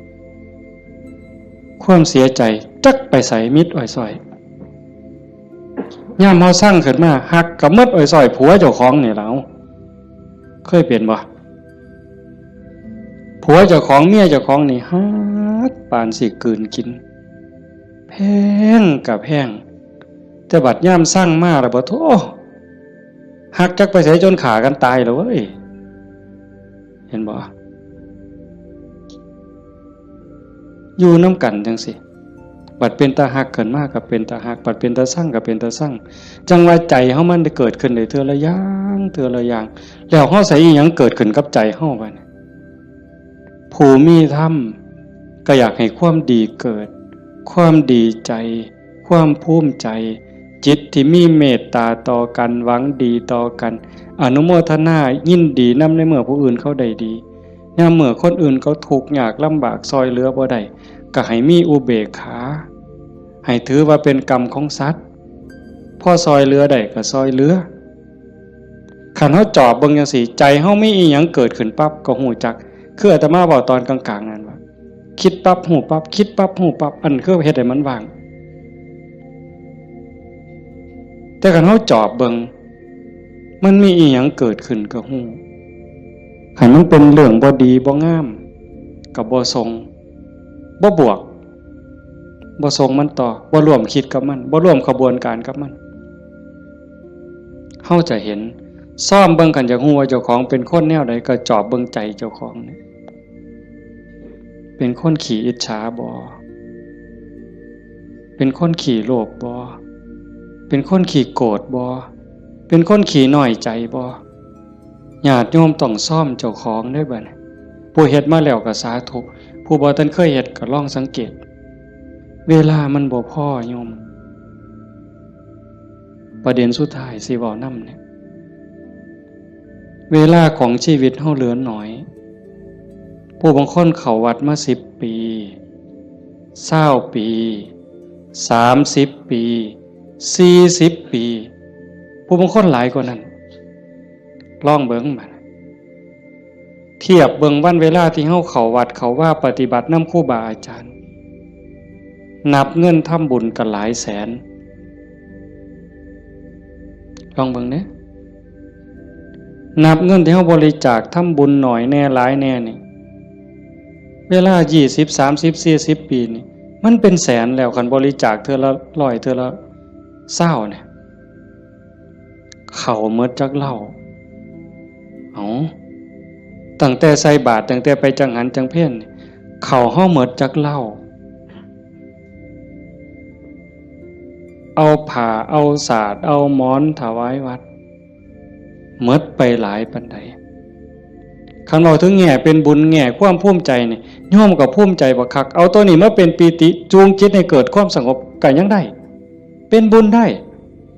ความเสียใจจักไปใส่มิดอ้อยซอยย่ำเฮาสร้างขึ้นมาหักกับมดอ้อยซอยผัวเจ้าของนี่แล้วเคยเปลี่ยนบ่ผัวเจ้าของเมียเจ้าของนี่ฮักปานสิกลืนกินแพงกับแพงแต่บัดย่ำสร้างมาแล้วบ่โธ่หักจักไปใส่จนขากันตายแล้วเว้ยเห็นบ่อยู่น้ำกันจังสิบัดเป็นตาหักเกินมากกับเป็นตาหักบัดเป็นตาสั่งกับเป็นตาสั่งจังว่าใจเฮามันได้เกิดขึ้นได้เทื่อละอย่างเทื่อละอย่างแล้วเฮาใส่อีหยังเกิดขึ้นกับใจเฮาบัดนี้ผู้มีธรรมก็อยากให้ความดีเกิดความดีใจความภูมิใจจิตที่มีเมตตาต่อกันหวังดีต่อกันอนุโมทนายินดีนำในเมื่อผู้อื่นเขาได้ดียามเมื่อคนอื่นเขาทุกข์ยากลำบากซอยเหลือบ่ได้ก็ให้มีอุเบกขาให้ถือว่าเป็นกรรมของสัตว์พอซอยเหลือได้ก็ซอยเหลือคันเฮาจอบเบิ่งจังซี่ใจเฮามีอีหยังเกิดขึ้นปั๊บก็ฮู้จักคืออาตมาบอกตอนกลางๆนั่นว่าคิดปั๊บฮู้ปั๊บคิดปั๊บฮู้ปั๊บอันคือเฮ็ดให้มันว่างแต่คันเฮาจอบเบิ่งมันมีอีหยังเกิดขึ้นก็ฮู้ให้มันเป็นเรื่องบ่ดีบ่งามก็บ่ทรงบ่บวกบ่ทรงมันต่อบ่ร่วมคิดกับมันบ่ร่วมขบวนการกับมันเฮาจะเห็นซ่อมเบิ่งกันจากฮู้ว่าเจ้าของเป็นคนแนวใดก็จอบเบิ่งใจเจ้าของนี่เป็นคนขี้อิจฉาบ่เป็นคนขี้โลภบ่เป็นคนขี้โกรธบ่เป็นคนขี้น้อยใจบ่ญาติโยมต้องซ่อมเจ้าของได้บัดนี้ผู้เฮ็ดมาแล้วก็สาธุผู้บ่ทันเคยเฮ็ดก็ลองสังเกตเวลามันบ่พอโยมประเด็นสุดท้ายสิเว้านำเนี่ยเวลาของชีวิตเฮาเหลือน้อยผู้บางคนเข้าวัดมา10 ปี20 ปี30 ปี40 ปีผู้บางคนหลายกว่านั้นลองเบิ่งมันเทียบเบิ่งวันเวลาที่เฮาเข้าวัดเข้าว่าปฏิบัตินำครูบาอาจารย์นับเงินทำบุญกันหลายแสนลองเบิ่งเด้นับเงินที่เฮาบริจาคทำบุญหน่อยแน่หลายแน่นี่เวลา20 30 40 ปีนี่มันเป็นแสนแล้วคันบริจาคเทื่อละ100เทื่อละ20เนี่ยเข้าหมดจักเหล้าตั้งแต่ใส่บาตรตั้งแต่ไปจังหันจังเพ่นเข้าเฮาหมดจักเหล้าเอาผ้าเอาสาดเอาหมอนถวายวัดหมดไปหลายปานใดคันเว้าถึงแง่เป็นบุญแง่ความภูมิใจนี่โยมก็ภูมิใจบักคักเอาตัวนี้มาเป็นปีติจูงจิตให้เกิดความสงบก็ยังได้เป็นบุญได้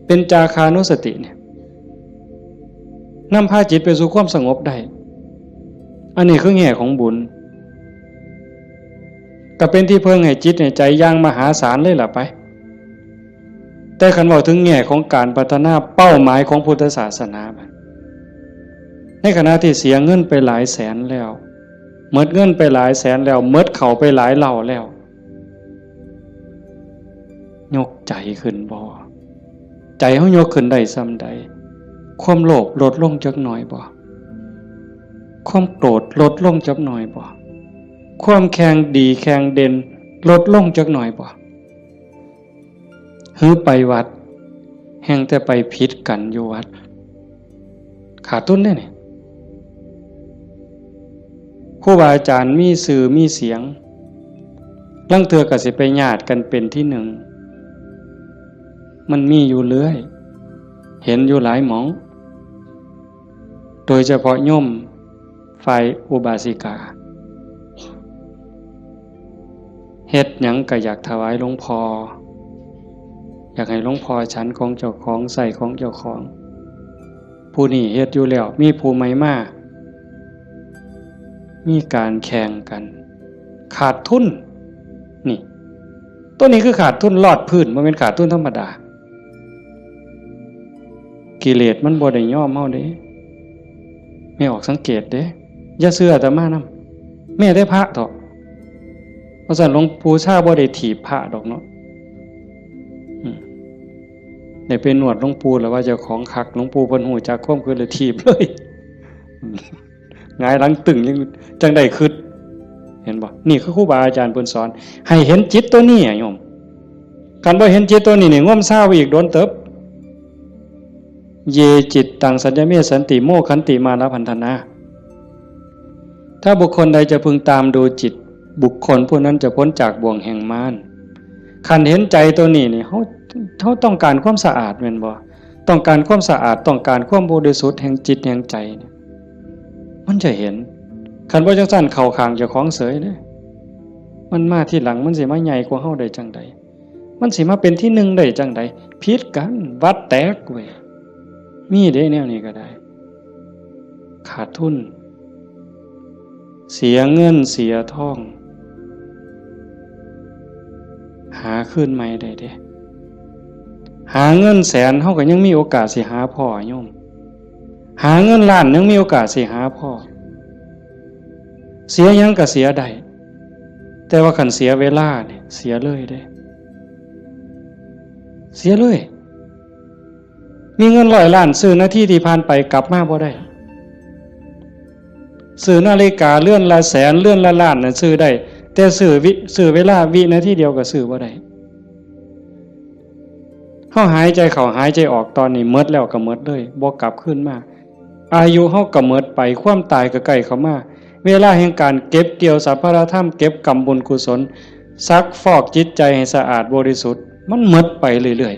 เป็นจาคานุสติเนี่ยนำพาจิตไปสู่ความสงบได้อันนี้คือแง่ของบุญก็เป็นที่เพิ่งให้จิตให้ใจอย่างมหาศาลเลยล่ะไปแต่คันเว้าถึงแง่ของการพัฒนาเป้าหมายของพุทธศาสนาในขณะที่เสียเงินไปหลายแสนแล้วหมดเงินไปหลายแสนแล้วหมดเข้าไปหลายเหล่าแล้วยกใจขึ้นบ่ใจเฮายกขึ้นได้ส่ำใดความโลภลดลงจักหน่อยบ่ความโกรธลดลงจักหน่อยบ่ความแข็งดีแข็งเด่นลดลงจักหน่อยบ่หือไปวัดแห่งแต่ไปผิดกันอยู่วัดขาดทุนได้นี่ครูบาอาจารย์มีสื่อมีเสียงลังเทื่อก็สิไปญาติกันเป็นที่หนึ่งมันมีอยู่เรื่อยเห็นอยู่หลายหมองโดยเฉพาะโยมฝ่ายอุบาสิกาเฮ็ดหยังก็อยากถวายหลวงพ่ออยากให้หลวงพ่อฉันของเจ้าของใส่ของเจ้าของผู้นี้เฮ็ดอยู่แล้วมีผู้ใหม่มามีการแข่งกันขาดทุนนี่ตัวนี้คือขาดทุนลอดพื้นบ่แม่นขาดทุนธรรมดากิเลสมันบ่ได้ยอมเฮาเด้ไม่ออกสังเกตเด้อย่าเชื่ออาตมานำ แม่ได้พระเถอะเพราะฉะนั้นหลวงปู่ชาบ่ได้ถีบพระดอกเนาะได้ไปหนวดหลวงปู่แล้วว่าเจ้าของคักหลวงปู่เพิ่นฮู้จักความคือเลยถีบเลยหงายหลังตึงยังจังได้คิดเห็นบ่นี่คือครูบาอาจารย์เพิ่นสอนให้เห็นจิตตัวนี้โยมคันบ่เห็นจิตตัวนี้นี่ง่มเศร้าอีกโดนเติบเยจิตตังสัญญเมสันติโมขันติมานะพันธนาถ้าบุคคลใดจะพึงตามดูจิตบุคคลผู้นั้นจะพ้นจากบ่วงแห่งมารคันเห็นใจตัวนี้นี่เขาต้องการความสะอาดแม่นบ่ต้องการความสะอาดต้องการความบริสุทธิ์แห่งจิตแห่งใจเนี่ยมันจะเห็นคันบ่จังซั่นเข้าข้างเจ้าของเสยเด้มันมาที่หลังมันสิมาใหญ่กว่าเฮาได้จังใดมันสิมาเป็นที่หนึ่งได้จังใดผิดกันวัดแตกเว้ยมีเด้แนวนี้ก็ได้ขาดทุนเสียเงินเสียทองหาคืนใหม่ได้เด้หาเงินแสนเฮาก็ยังมีโอกาสสิหาพ่อโยมหาเงินล้านยังมีโอกาสสิหาพ่อเสียยังก็เสียได้แต่ว่าคันเสียเวลาเนี่ยเสียเลยเด้เสียเลยมีเงิน100 ล้านซื้อนาทีที่ผ่านไปกลับมาบ่ได้ซื้อนาฬิกาเลื่อนละแสนเลื่อนละล้านน่ะซื้อได้แต่ซื้อเวลาวินาทีเดียวก็ซื้อบ่ได้เฮาหายใจเข้าหายใจออกตอนนี้หมดแล้วก็หมดเลยบ่กลับคืนมาอายุเฮาก็หมดไปความตายก็ใกล้เข้ามาเวลาแห่งการเก็บเกี่ยวสัพพะธรรมเก็บกรรมบุญกุศลซักฟอกจิตใจให้สะอาดบริสุทธิ์มันหมดไปเรื่อย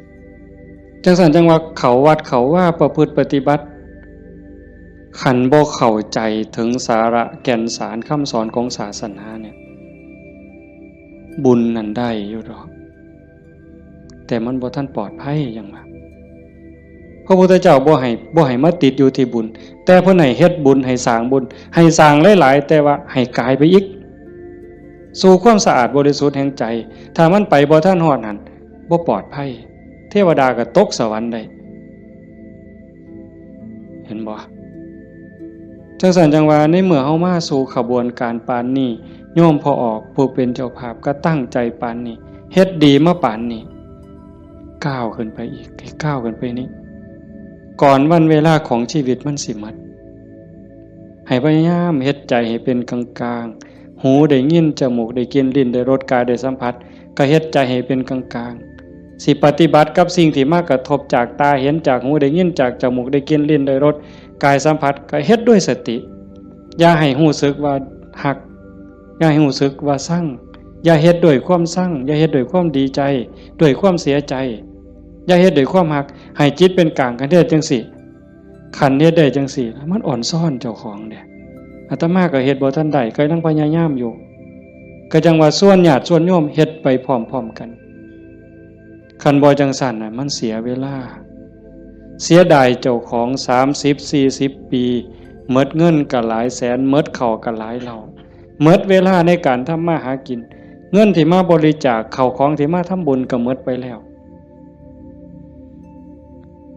ๆจังซั่นจังว่าเขาวัดเขาว่าประพฤติปฏิบัติขันบ่เข้าใจถึงสาระแก่นสารคำสอนของศาสนาเนี่ยบุญนั้นได้อยู่ดอกแต่มันบ่ทันปลอดภัยอย่างว่าพระพุทธเจ้าบ่ให้มาติดอยู่ที่บุญแต่เพิ่นให้เฮ็ดบุญให้สร้างบุญให้สร้างหลายๆแต่ว่าให้กายไปอีกสู่ความสะอาดบริสุทธิ์แห่งใจถ้ามันไปบ่ทันฮอดนั้นบ่ปลอดภัยเทวดาก็ตกสวรรค์ได้เห็นบ่จังซั่นจังว่าในเมื่อเฮามาสู่ขบวนการปานนี้โยมพอออกผู้เป็นเจ้าภาพก็ตั้งใจปานนี้เฮ็ดดีมาปานนี้ก้าวขึ้นไปอีกก้าวขึ้นไปนี้ก่อนวันเวลาของชีวิตมันสิหมดให้พยายามเฮ็ดใจให้เป็นกลางๆหูได้ยินจมูกได้กลิ่นลิ้นได้รสกายได้สัมผัสก็เฮ็ดใจให้เป็นกลางๆสิปฏิบัติกับสิ่งที่มากระทบจากตาเห็นจากหูได้ยินจากจมูกได้กลิ่นลิ้นได้รสกายสัมผัสก็เฮ็ดด้วยสติอย่าให้รู้สึกว่าหักอย่าให้รู้สึกว่าสั่งอย่าเฮ็ดด้วยความสั่งอย่าเฮ็ดด้วยความดีใจด้วยความเสียใจอย่าเฮ็ดด้วยความหักให้จิตเป็นกลางกันเด้อจังสิขันเฮ็ดได้จังสิมันอ่อนซ่อนเจ้าของเด้อาตมาก็เฮ็ดบ่ทันได้ก็ยังพยายามอยู่ก็จังว่าส่วนญาติส่วนโยมเฮ็ดไปพร้อมๆกันคันบ่จังซั่นน่ะมันเสียเวลาเสียดายเจ้าของ30-40 ปีหมดเงินก็หลายแสนหมดข้าวก็หลายเหล่าหมดเวลาในการทำมาหากินเงินที่มาบริจาคข้าวของที่มาทำบุญก็หมดไปแล้ว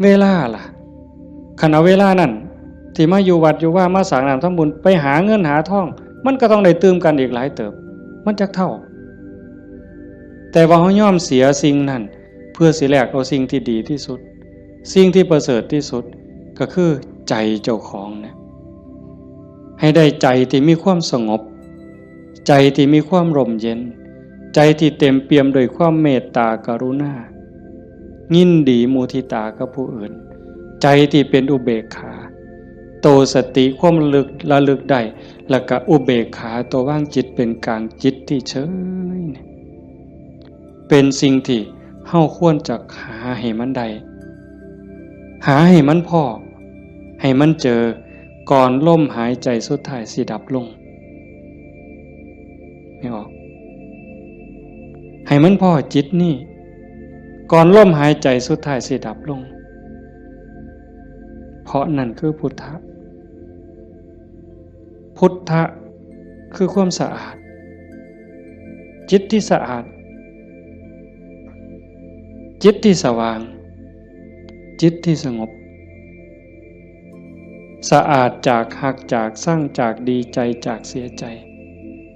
เวลาล่ะคันเอาเวลานั้นที่มาอยู่วัดอยู่ว่ามาสร้างน้ำทำบุญไปหาเงินหาทองมันก็ต้องได้ตื่มกันอีกหลายเติบมันจักเท่าแต่ว่าเฮายอมเสียสิ่งนั้นเพื่อสิแลกเอาสิ่งที่ดีที่สุดสิ่งที่ประเสริฐที่สุดก็คือใจเจ้าของเนี่ยให้ได้ใจที่มีความสงบใจที่มีความร่มเย็นใจที่เต็มเปี่ยมด้วยความเมตตากรุณายินดีมุทิตากับผู้อื่นใจที่เป็นอุเบกขาโตสติความระลึกได้แล้วก็อุเบกขาตัวว่างจิตเป็นกลางจิตที่เฉยเป็นสิ่งที่เฮาควรจะหาให้มันได้หาให้มันพอให้มันเจอก่อนลมหายใจสุดท้ายสิดับลงไม่ออกให้มันพอจิตนี่ก่อนลมหายใจสุดท้ายสิดับลงเพราะนั่นคือพุทธะพุทธะคือความสะอาดจิตที่สะอาดจิตที่สว่างจิตที่สงบ สะอาดจากหักจากสร้างจากดีใจจากเสียใจ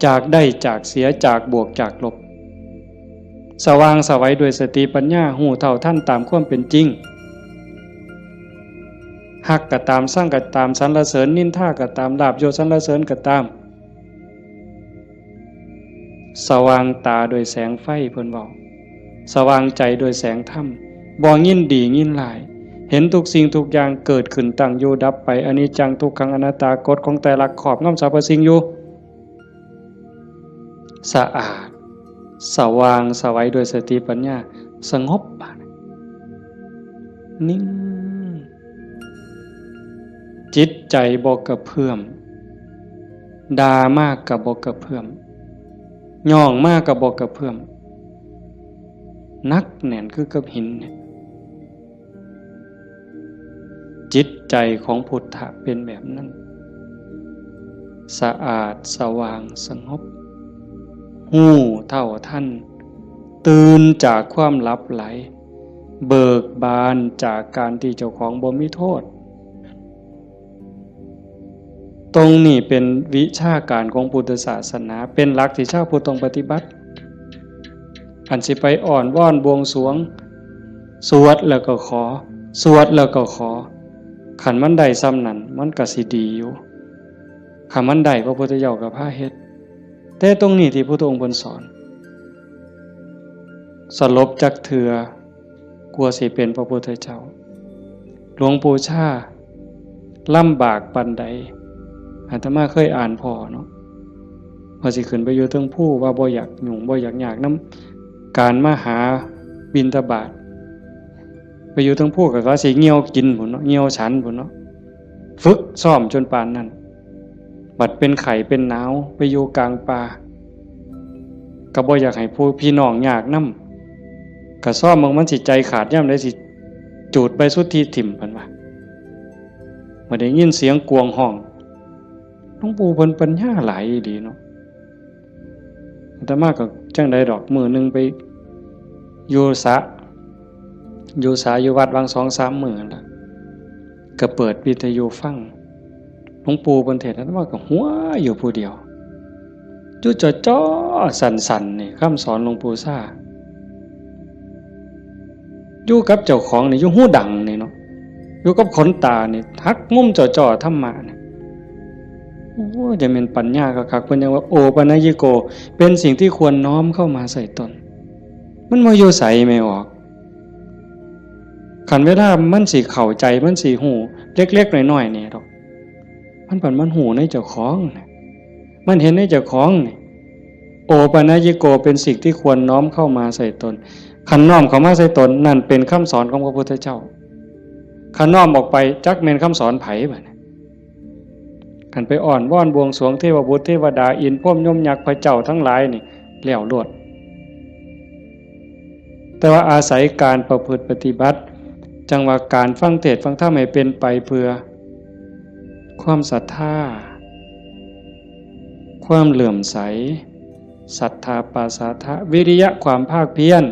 จากได้จากเสียจากบวกจากลบสว่างสวัยด้วยสติปัญญาหูเท่าท่านตามความเป็นจริงหักก็ตามสร้างก็ตามสรรเสริญนินทาก็ตามลาภยศสรรเสริญก็ตามสว่างตาโดยแสงไฟเพิ่นบอกสว่างใจโดยแสงธรรมบ่ยินดียินร้ายเห็นทุกสิ่งทุกอย่างเกิดขึ้นตั้งอยู่ดับไปอนิจจังทุกขังอนัตตากฎของแต่ละขอบงำสรรพสิ่งอยู่สะอาดสว่างสวัยด้วยสติปัญญาสงบนิ่งจิตใจบ่กระเพื่อมด่ามากกับบ่กระเพื่อมย่องมากกับบ่กระเพื่อมนักแน่นคือกับหินเนี่ยจิตใจของพุทธะเป็นแบบนั้นสะอาดสว่างสงบหูเท่าท่านตื่นจากความลับไหลเบิกบานจากการที่เจ้าของบ่มีโทษตรงนี้เป็นวิชาการของพุทธศาสนาเป็นหลักที่ชาวพุทธต้องปฏิบัติอันสิไปอ่อนว่อนบวงสรวงสวดแล้วก็ขอสวดแล้วก็ขอขันมันได้ซ้ำนั้นมันก็สิดีอยู่ขันมันได้พระพุทธเจ้าก็พาเฮ็ดแต่ตรงนี้ที่พระพุทธองค์เพิ่นสอนสลบจักเทื่อกลัวสิเป็นพระพุทธเจ้าหลวงปู่ชาลำบากปานใดอาตมาเคยอ่านพอเนาะว่าสิขึ้นไปอยู่เทิงภูว่าบ่อยากยุ่งบ่อยากยากนำการมาหาบิณฑบาตไปอยู่เทิงภูก็ว่าสิเหี่ยวกินพุ่นเนาะเหี่ยวฉันพุ่นเนาะฝึกซ้อมจนปานนั้นบัดเป็นไข้เป็นหนาวไปอยู่กลางป่าก็บ่อยากให้ผู้พี่น้องยากนำก็ซ้อมมันสิใจขาดยามใดสิจูดไปสุดที่ถิ่มเพิ่นว่าบ่ได้ยินเสียงกวงห้องหลวงปู่เพิ่นปัญญาหลายดีเนาะอาตมาก็จังได๋ดอกมื้อนึงไปอยู่อยู่วัดวัง 2-3 มื้อนั่นล่ะก็เปิดวิทยุฟังหลวงปู่เพิ่นเทศน์อาตมาก็หัวอยู่ผู้เดียวจุจ่อๆสั่นๆนี่คำสอนหลวงปู่ซ่าอยู่กับเจ้าของนี่อยู่หูดังนี่เนาะอยู่กับขนตานี่ทักงุ่มจ่อๆธรรมะนี่โอ้จะเป็นปัญญาคักๆเพิ่นยังว่าโอปนัญญิโกเป็นสิ่งที่ควรน้อมเข้ามาใส่ตนมันบ่อยู่ไสไม่ออกคันเวลามันสิเข้าใจมันสิฮู้เล็กๆน้อยๆนี่ดอกมันหูในเจ้าของมันเห็นในเจ้าของนี่โอปนัญญิโกเป็นสิ่งที่ควรน้อมเข้ามาใส่ตนคันน้อมเข้ามาใส่ตนนั่นเป็นคำสอนของพระพุทธเจ้าคันน้อมออกไปจักแม่นคำสอนไผบัดนี้คันไปอ่อนว่อนบวงสรวงเทวบุตรเทวดาอินพรหมยมยักษ์พระเจ้าทั้งหลายนี่แล้วโลดแต่ว่าอาศัยการประพฤติปฏิบัติจังว่าการฟังเทศน์ฟังธรรมให้เป็นไปเพื่อความศรัทธาความเหลื่อมใสศรัทธาปาสาทะวิริยะความภาคเพียร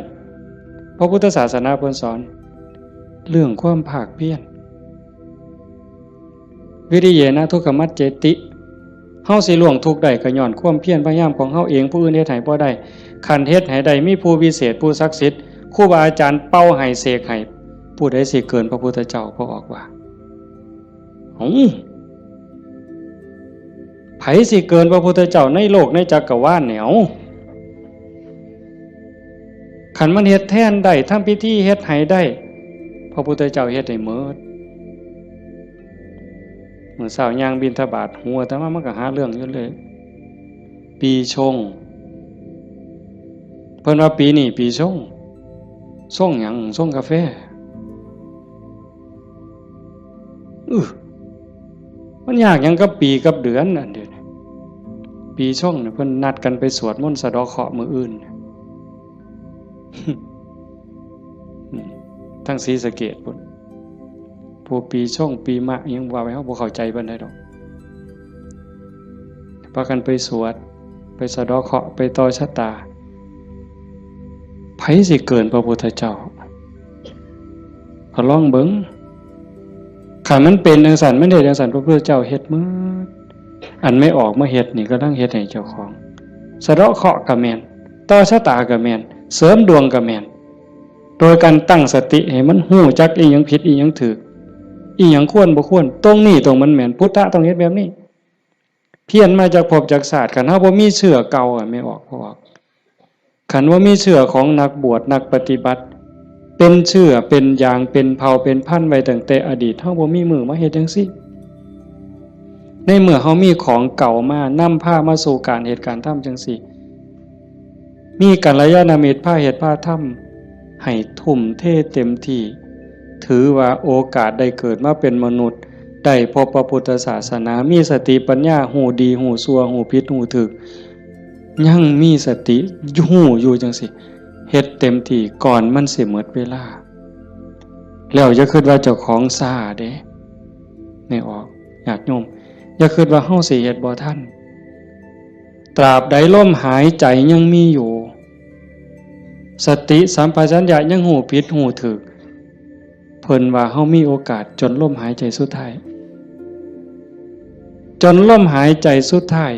พระพุทธศาสนาเพิ่นสอนเรื่องความภาคเพียรวิริยะนะทุกขมัจเจติเฮาสิล่วงทุกข์ได้ก็ย้อนความเพียรพยายามของเฮาเองผู้อื่นเฮ็ดให้บ่ได้คันเฮ็ดให้ได้มีผู้วิเศษผู้ศักดิ์สิทธิ์ครูบาอาจารย์เป่าให้เสกให้ผู้ใดสิเกินพระพุทธเจ้าพระออกว่าไผสิเกินพระพุทธเจ้าในโลกในจักรวาลเนี่ยคันมันเฮ็ดแทนได้ทำพิธีเฮ็ดให้ได้พระพุทธเจ้าเฮ็ดให้หมดมื้อเช้าย่างบิณฑบาตหัวแต่ว่ามันก็หาเรื่องอยู่เลยปีชงเพิ่นว่าปีนี้ปีชงหยังชงกาแฟมันยากหยังกับปีกับเดือนนั่นเด้อปีชงเนี่ยเพิ่นนัดกันไปสวดมนต์สะเดาะเคราะห์มื้ออื่นทั้งศรีสะเกษพุ่นผู้ปีชงปีมะยังว่าไว้เฮาบ่เข้าใจปานใดดอกพากันไปสวดไปสะเดาะเคราะห์ไปต่อชะตาไผสิเกินพระพุทธเจ้าก็ลองเบิ่ง ขันมันเป็นจังสันมันเฮ็ดจังสันพระพุทธเจ้าเฮ็ดมื้ออันไม่ออกมาเฮ็ดนี่ก็ต้องเฮ็ดให้เจ้าของสะเดาะเคราะห์ก็แม่นต่อชะตาก็แม่นเสริมดวงก็แม่นโดยการตั้งสติให้มันฮู้จักอีหยังผิดอีหยังถูกอีหยังควรบ่ควรตรงนี้ตรงมันแม่นพุทธะต้องเฮ็ดแบบนี้เพี้ยนมาจากภพจากศาสตร์คันเฮาบ่มีเชื่อเก่าไม่ออกคันว่ามีเชื่อของนักบวชนักปฏิบัติเป็นเชื่อเป็นอย่างเป็นเผ่าเป็นพันธุ์ไว้ตั้งแต่อดีตเฮาบ่มีมือมาเฮ็ดจังซี่ในเมื่อเฮามีของเก่ามานำพามาสู่การเหตุการณ์ทำจังซี่มีกัลยาณมิตรพาเหตุพาทำให้ทุ่มเทเต็มที่ถือว่าโอกาสได้เกิดมาเป็นมนุษย์ได้พบพระพุทธศาสนามีสติปัญญาหูดีหูชั่วหูผิดหูถูกยังมีสติหูอยู่จังสิเฮ็ดเต็มที่ก่อนมันสิหมดเวลาแล้วอย่าคิดว่าเจ้าของซ่าเด้ไม่ออกญาติโยมอย่าคิดว่าเฮาสิเฮ็ดบ่ทันตราบใดลมหายใจยังมีอยู่สติสัมปชัญญะยังหูผิดหูถูกเพิ่นว่าเฮามีโอกาสจนลมหายใจสุดท้ายจนลมหายใจสุดท้าย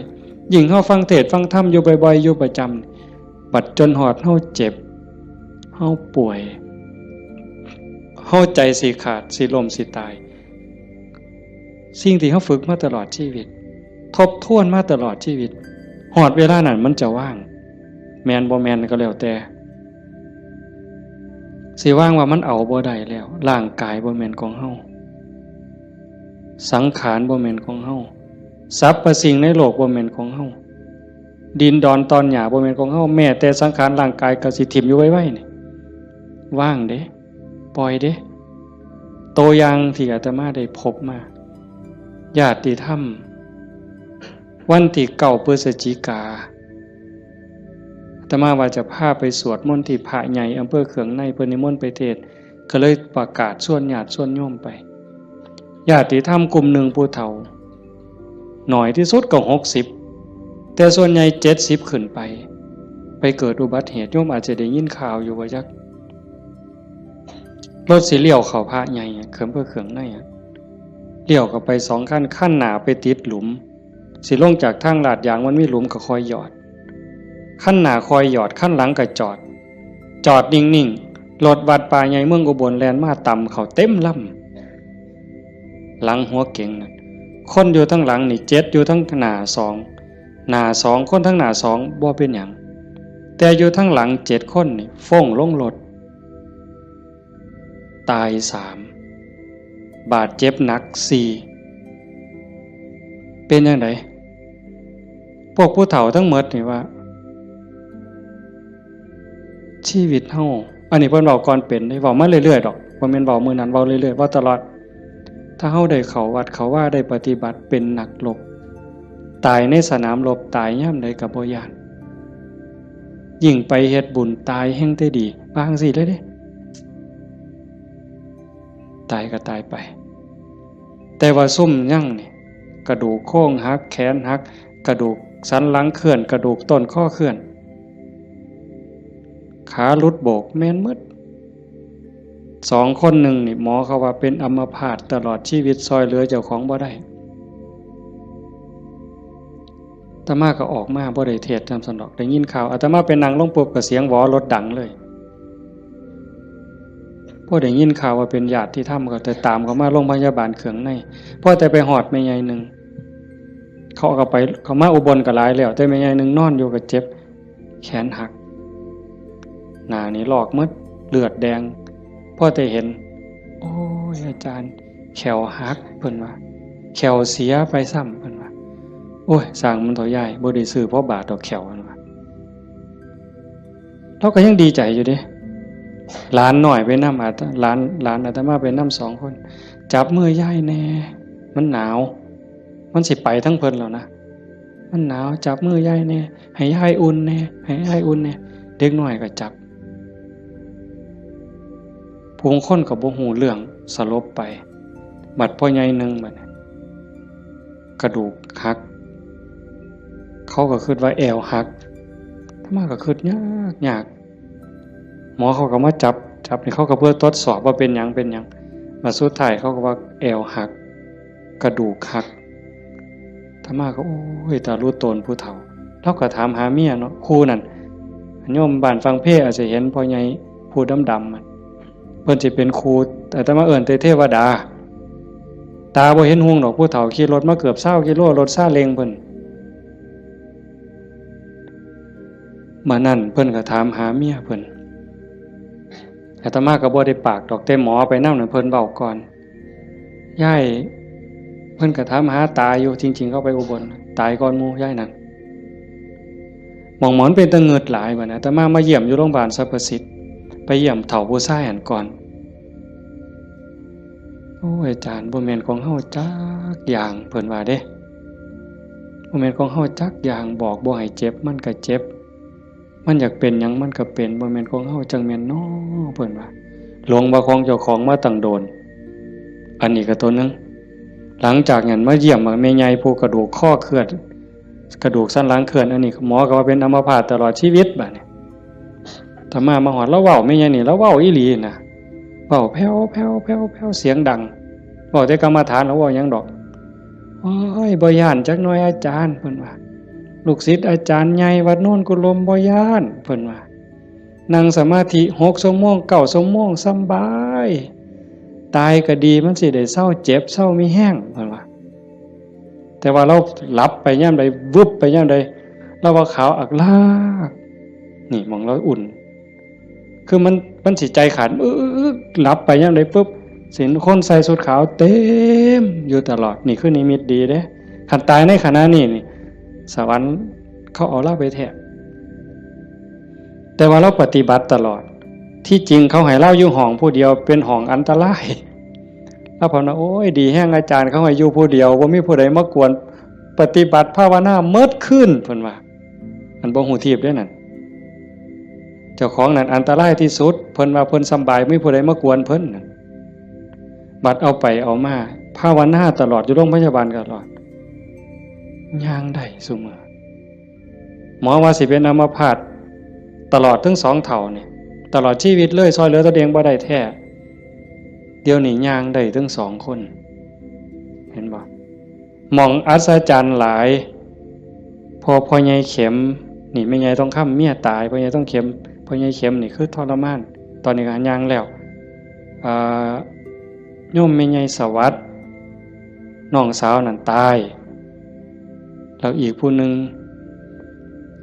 ยิ่งเฮาฟังเทศน์ฟังธรรมอยู่บ่อยๆอยู่ประจำบัดจนหอดเฮาเจ็บเฮาป่วยเฮาใจสิขาดสิล้มสิตายสิ่งที่เฮาฝึกมาตลอดชีวิตทบทวนมาตลอดชีวิตหอดเวลานั้นมันจะว่างแม่นบ่แม่นก็แล้วแต่สิว่างว่ามันเอาบ่ได้แล้วร่างกายบ่แม่นของเฮาสังขารบ่แม่นของเฮาสรรพสิ่งในโลกบ่แม่นของเฮาดินดอนตอนหญ้าบ่แม่นของเฮาแม้แต่สังขารร่างกายก็สิทิ่มอยู่ไว้ๆนี่ว่างเด้ปล่อยเด้ตัวอย่างที่อาตมาได้พบมาญาติธรรมวันที่9 พฤศจิกายนอาตมาว่าจะพาไปสวดมนต์ที่พระใหญ่อำเภอเขืองในเพิ่นนิมนต์ไปเทศน์ก็เลยประกาศชวนญาติชวนโยมไปญาติธรรมกลุ่มหนึ่งผู้เฒ่าหน่อยที่สุดก็60แต่ส่วนใหญ่70ขึ้นไปเกิดอุบัติเหตุโยมอาจจะได้ยินข่าวอยู่ว่าจักรถสิเลี้ยวเข้าพระใหญ่เขื่อนเพื่อเขื่องในเลี้ยวเข้าไป2ขั้นหน้าไปติดหลุมสิลงจากทางลาดยางมันมีหลุมก็คอยหยอดขั้นหน้าคอยหยอดขั้นหลังก็จอดนิ่งๆรถวัดป่าใหญ่เมืองอุบลแล่นมาต่ำเข้าเต็มลำหลังหัวเก๋งนั่นคนอยู่ทั้งหลังนี่7อยู่ทั้งหน้า2คนทั้งหน้า2บ่เป็นหยังแต่อยู่ทั้งหลัง7คนนี่ฟ้องลงรถตาย3บาดเจ็บหนัก4เป็นจังไดพวกผู้เฒ่าทั้งหมดนี่ว่าชีวิตเฮาอันนี้เพิ่นเว้าก่อนเป็นได้เว้ามาเรื่อยๆดอกบ่แม่นเว้ามื้อนั้นเว้าเรื่อยๆเว้าตลอดถ้าเฮาได้เข้าวัดเข้าว่าได้ปฏิบัติเป็นนักรบตายในสนามรบตายยามใดก็บ่ย้านยิ่งไปเฮ็ดบุญตายแห่งแต่ดีบางสิเลยเด้ตายก็ตายไปแต่ว่าซุ่มยั่งนี่กระดูกโค้งหักแขนหักกระดูกสันหลังเคลื่อนกระดูกต้นข้อเคลื่อนขาหลุดโบกแม่นหมด2คนหนึ่งนี่หมอเขาว่าเป็นอัมพาตตลอดชีวิตซอยเหลือเจ้าของบ่ได้อาตมาก็ออกมาบ่ได้เทศน์จำสนอกได้ยินข่าวอาตมาไปนั่งลงปุ๊บก็เสียงหวอรถดังเลยพอได้ยินข่าวว่าเป็นญาติที่ทำก็แต่ตามเขามาโรงพยาบาลเขืองในพอแต่ไปหอดแม่ใหญ่นึงเขาก็ไปเขามาอุบลก็หลายแล้วแต่แม่ใหญ่นึงนอนอยู่ก็เจ็บแขนหักหน้านี่ลอกหมดเลือดแดงพอแต่เห็นโอ้ยอาจารย์แขวหักเพิ่นว่าแขวเสียไปซ้ำเพิ่นว่าโอ้ยสร้างมันต่อใหญ่บ่ได้ซื้อเพราะบาทดอกแขวเพิ่นว่าเราก็ยังดีใจอยู่เด้หลานหน่อยไปนำหลานอาตมาไปนำ2คนจับมือยายแน่มันหนาวมันสิไปทั้งเพิ่นแล้วนะมันหนาวจับมือยายแน่ให้ยายอุ่นแน่ให้ยายอุ่นแน่เด็กน้อยก็จับผู้คนก็บ่ฮู้เรื่องสลบไปบัดพ่อใหญ่นึงบัดกระดูกหักเขาก็คิดว่าแอวหักถ้ามาก็คิดยากหมอเขาก็มาจับนี่เขาก็เพื่อทดสอบว่าเป็นหยัง มาสุดท้ายเขาก็ว่าแอวหักกระดูกหักธรรมาก็โอ้ยตารู้ตนผู้เฒ่าเราก็ถามหาเมียเนาะครูนั่นโยมบ้านฟังเพลอาจจะเห็นพ่อใหญ่ผู้ดำๆมันเพิ่นสิเป็นครูแต่ธรรมาเอิ้นแต่เทวดาตาบ่เห็นห่วงดอกผู้เฒ่าขี่รถมาเกือบ20กิโลรถซาเล้งเพิ่นมานั่นเพิ่นก็ถามหาเมียเพิ่นอาตมาก็บ่ได้ปากดอกแต่หมอไปนำนั่นเพิ่นเว้าก่อนยายเพิ่นก็ถามหาตาอยู่จริงๆเขาไปอุบลตายก่อนหมู่ยายนั่นหมอนเป็นตะเงิดหลายบัดนะอาตมาเยี่ยมอยู่โรงพยาบาลสรรพสิทธิ์ไปเยี่ยมเฒ่าผู้ชายหันก่อนโอ้ยอาจารย์บ่แม่นของเฮาจักอย่างเพิ่นว่าเด้บ่แม่นของเฮาจักอย่างบอกบ่ให้เจ็บมันก็เจ็บมันอยากเป็นหยังมันก็เป็นบ่แม่นของเฮาจังแม่นน้อเพิ่นว่าหลงว่าของเจ้าของมาตั้งโดนอันนี้ก็ตัวนึงหลังจากนั้นมาเยี่ยมแม่ใหญ่ผู้กระดูกข้อเคลื่อนกระดูกสันหลังเคลื่อนอันนี้หมอก็ว่าเป็นอัมพาตตลอดชีวิตบัดนี้ถ้ามาฮอดแล้วเว้าแม่ใหญ่นี่แล้วเว้าอีหลีน่ะเว้าแผ่วๆๆๆเสียงดังเว้าแต่กรรมฐานแล้วเว้าหยังดอกโอ้ยบ่ย้านจักหน่อยอาจารย์เพิ่นว่าลูกศิษย์อาจารย์ใหญ่วัดโน่นกุลมบ่ย้านเพิ่นว่านั่งสมาธิ6 ชั่วโมง9 ชั่วโมงสำบายตายก็ดีมันสิได้เศร้าเจ็บเศร้ามีแห้งเพิ่นว่าแต่ว่าเราหลับไปยามใดวึบไปยามใดเราว่าขาวอักลากนี่มองเราอุ่นคือมันสิใจขาดหลับไปยามใดปุ๊บสิคนใส่ชุดขาวเต็มอยู่ตลอดนี่คือนิมิตดีเด้คันตายในขณะนี้นี่สวรรค์เขาเอาเราไปแท้แต่ว่าเราปฏิบัติตลอดที่จริงเขาให้เราอยู่ห้องผู้เดียวเป็นห้องอันตรายแล้วพอนะโอ้ยดีแห้งอาจารย์เขาให้อยู่ผู้เดียวบ่มีผู้ใดมากวนปฏิบัติภาวนาเมิดขึ้นเพิ่นว่าอันบ่ฮู้ทิพย์เด้นั่นเจ้าของนั่นอันตรายที่สุดเพิ่นว่าเพิ่นสำบายไม่มีผู้ใดมากวนเพิ่นนั่นบัดเอาไปเอามาภาวนาตลอดอยู่โรงพยาบาลตลอดย่างได้ซุมื้อหมอว่าสิเป็นอัมพาตตลอดทั้ง2เท่านี่ตลอดชีวิตเลยซอยเหลือตัวเองบ่ได้แท้เดี๋ยวนี้ย่างได้ทั้ง2คนเห็นบ่มองอัศจรรย์หลายพอใหญ่เข็มนี่แม่ใหญ่ต้องค้ำเมียตายพ่อใหญ่ต้องเข็มพ่อใหญ่เข็มนี่คือทรมานตอนนี้ก็ย่างแล้วโยมแม่ใหญ่สวัสดิ์น้องสาวนั่นตายแล้วอีกผู้นึง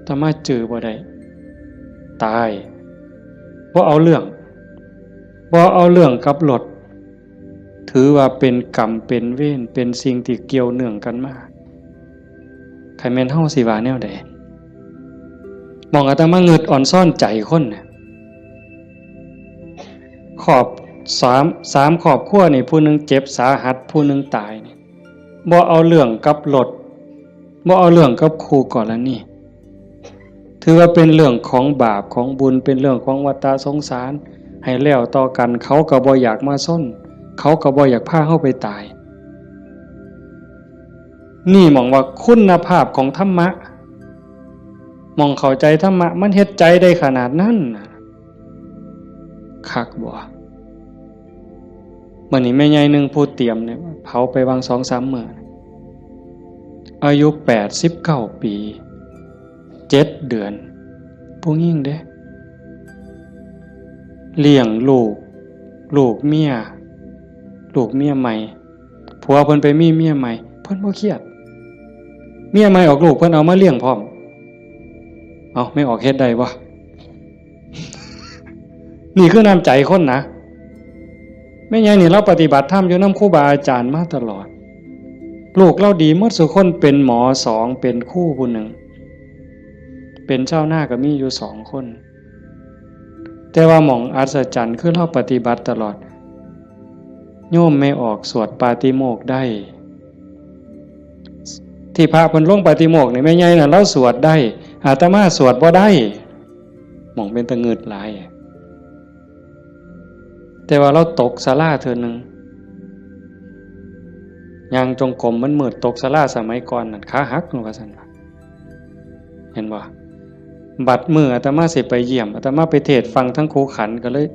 ถ้ามาเจอบ่ได้ตายบ่เอาเรื่องกับรถถือว่าเป็นกรรมเป็นเวรเป็นสิ่งที่เกี่ยวเนื่องกันมาใครแม่นเฮาสิว่าแนวใดมองอาตมาเงิดอ่อนซ่อนใจคนน่ะขอบ3ครอบครัวนี่ผู้นึงเจ็บสาหัสผู้นึงตายนี่บ่เอาเรื่องกับรถบ่เอาเรื่องกับครูกรณีถือว่าเป็นเรื่องของบาปของบุญเป็นเรื่องของวัฏสงสารให้แล้วต่อกันเขาก็บ่อยากมาซ่อนเขาก็บ่อยากพาเฮาไปตายนี่มองว่าคุณภาพของธรรมะมองเข้าใจธรรมะมันเฮ็ดใจได้ขนาดนั้นคักบ่มื้อนี้แม่ใหญ่นึงผู้เตรียมเนี่ยเผาไปวาง 2-3 มื้ออายุ89 ปี7 เดือนผู้หญิงเด้เลี้ยงลูกเมียใหม่ผัวเพิ่นไปมีเมียใหม่เพิ่นบ่เครียดเมียใหม่ออกลูกเพิ่นเอามาเลี้ยงพร้อมเอาไม่ออกเฮ็ดได้บ่ นี่คือน้ำใจคนนะแม่ใหญ่นี่เราปฏิบัติธรรมอยู่นำครูบาอาจารย์มาตลอดลูกเราดีหมดทุกคนเป็นหมอ2เป็นครูผู้หนึ่งเป็นเจ้าหน้าก็มีอยู่2คนแต่ว่าหม่องอัศจรรย์คือเราปฏิบัติตลอดโยมไม่ออกสวดปาติโมกข์ได้ที่พระเพิ่นลงปาติโมกข์นี่แม่ใหญ่น่ะเราสวดได้อาตมาสวดบ่ได้หม่องเป็นตะงึดหลายแต่ว่าเราตกศาลาเทื่อนึงย่างจงกรมมันมืดตกศาลาสมัยก่อนนั่นขาหักว่าซั่นเห็นบ่บัดมื้ออาตมาสิไปเยี่ยมอาตมาไปเทศน์ฟังทั้งครูขันก็เลย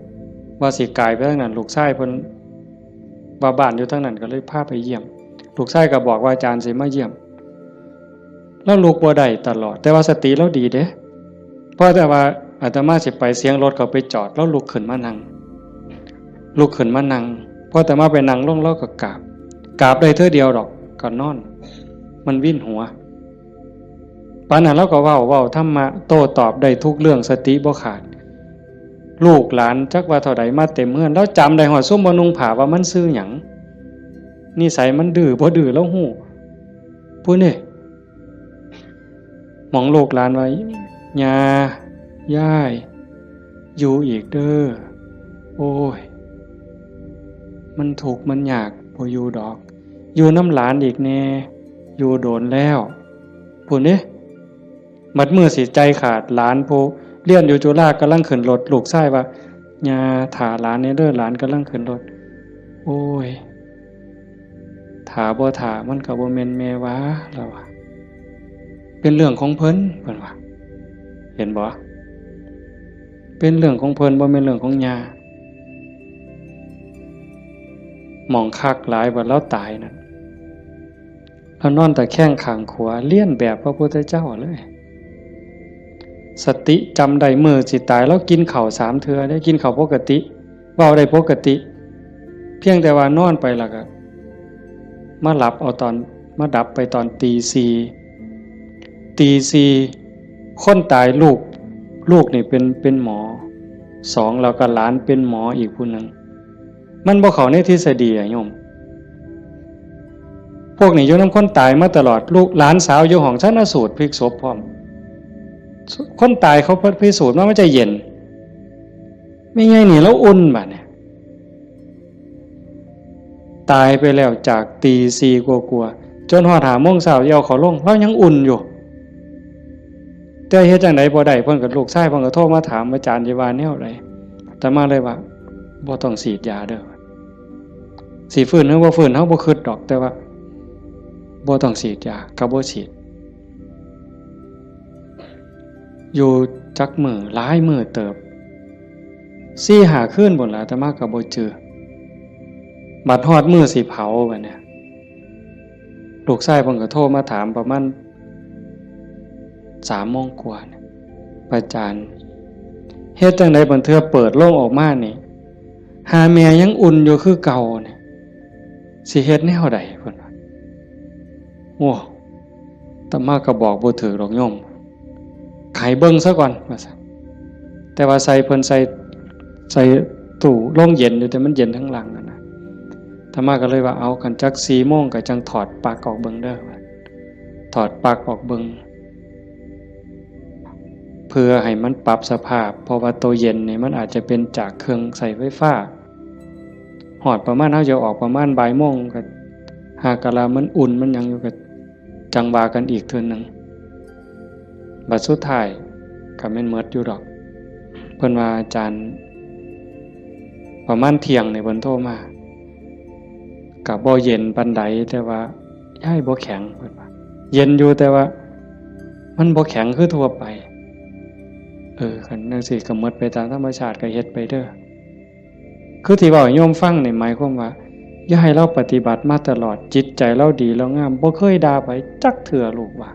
ว่าสิกายไปทางนั้นลูกชายเพิ่น ว่าบ้านอยู่ทั้งนั้นก็เลยพาไปเยี่ยมลูกชายก็บอกว่าอาจารย์สิมาเยี่ยมแล้วลูกบ่ได้ตลอดแต่ว่าสติเราดีเด้เพราะแต่ว่าอาตมาสิไปเสียงรถเขาไปจอดแล้วลุกขึ้นมานั่งพอแต่มาไปนั่งลงแล้วก็กราบได้เท่าเดียวดอกก็นอนมันวิ่นหัวปานนั้นเราก็เว้าธรรมะโต้ตอบได้ทุกเรื่องสติบ่ขาดลูกหลานจักว่าเท่าใดมาเต็มเฮือนแล้วจำได้ฮอดซุมบ่นุ่งผ้าว่ามันชื่อหยังนิสัยมันดื้อบ่ดื้อแล้วฮู้ผู้นี่หมองลูกหลานไว้ย่าย่ายอยู่อีกเด้อโอ้ยมันทุกข์มันยากบ่อยู่ดอกอยู่น้ำหลานอีกแน่อยู่โดนแล้วผู้นี่มัดมือสิใจขาดหลานผู้เรียนอยู่จุฬากำลังขึ้นรถลูกชายว่าย่าถาหลานเนี่ยเด้อหลานกำลังขึ้นรถโอ้ยถาบ่ถามันก็บ่แม่นแม่วะแล้วว่าเป็นเรื่องของเพิ่นว่าเห็นบ่เป็นเรื่องของเพิ่นบ่แม่นเรื่องของย่าหมองคักหลายว่าแล้วตายนั่นแล้วนอนแต่แข้งข้างขวาเลียนแบบพระพุทธเจ้าเลยสติจำได้มือสิตายแล้วกินข้าว3เทื่อได้กินข้าวปกติเว้าได้ปกติเพียงแต่ว่านอนไปแล้วก็มาหลับเอาตอนมาดับไปตอนตี 4คนตายลูกนี่เป็นหมอ2แล้วก็หลานเป็นหมออีกผู้นึงมันบ่เข้าในทฤษฎีอะโยมพวกนี้อยู่นำคนตายมาตลอดลูกหลานสาวอยู่ห้องชันสูตรพลิกศพพร้อมคนตายเขาพิสูจน์ว่ามันจะเย็นไม่ไงนี่แล้วอุ่นบัดเนี่ยตายไปแล้วจากตี 4กว่าๆจนฮอด 5 โมงเช้าเอาเขาลงแล้วยังอุ่นอยู่แต่เฮ็ดจังได๋บ่ได้เพิ่นก็ลูกชายเพิ่นก็โทรมาถามอาจารย์สิว่าแนวใดแต่มาเลยว่าบ่ต้องฉีดยาเด้อสิฟื้นหรือบ่ฟื้นเฮาบ่คิดดอกแต่ว่าบ่ต้องฉีดยาก็บ่ฉีดอยู่จักมือหลายมือเติบ4-5 คืนพุ่นล่ะแต่มาก็บ่เจอบัดฮอดมื้อสิเผาบัดเนี่ยลูกชายเพิ่นก็โทรมาถามประมาณ3 โมงกว่าเนี่ยอาจารย์เฮ็ดจังได๋บัดเทื่อเปิดโลงออกมานี่หาแม่ยังอุ่นอยู่คือเก่าเนี่ยสิเฮ็ดแนวใดเพิ่นว่าโอ้อาตมาก็บอกบ่ถูกดอกโยมไขเบิ่งซะก่อนว่าซั่นแต่ว่าใส่เพิ่นใส่ตู้โรงเย็นอยู่แต่มันเย็นทั้งหลังนะอาตมาก็เลยว่าเอากันจัก 4 โมงก็จังถอดปลั๊กออกเบิ่งเด้อถอดปลั๊กออกเบิ่งเพื่อให้มันปรับสภาพเพราะว่าตัวเย็นนี่มันอาจจะเป็นจากเครื่องใส่ไฟฟ้าหอดประมาณเฮาจะออกประมาณบ่ายโมงก็หากะลามันอุ่นมันยังอยู่ก็จังว่ากันอีกเทื่อนึงบัดสุดท้ายก็แม่นหมดอยู่ดอกเพิ่นว่าอาจารย์ประมาณเที่ยงนี่เพิ่นโทรมาก็บ่เย็นปานใดแต่ว่าย้ายบ่แข็งเพิ่นว่าเย็นอยู่แต่ว่ามันบ่แข็งคือทั่วไปคันจังซี่ก็หมดไปตามธรรมชาติก็เฮ็ดไปเด้อคือที่เว้าให้โยมฟังนี่หมายความว่าอย่าให้เราปฏิบัติมาตลอดจิตใจเราดีแล้วงามบ่เคยด่าไผจักเทื่อลูกว่า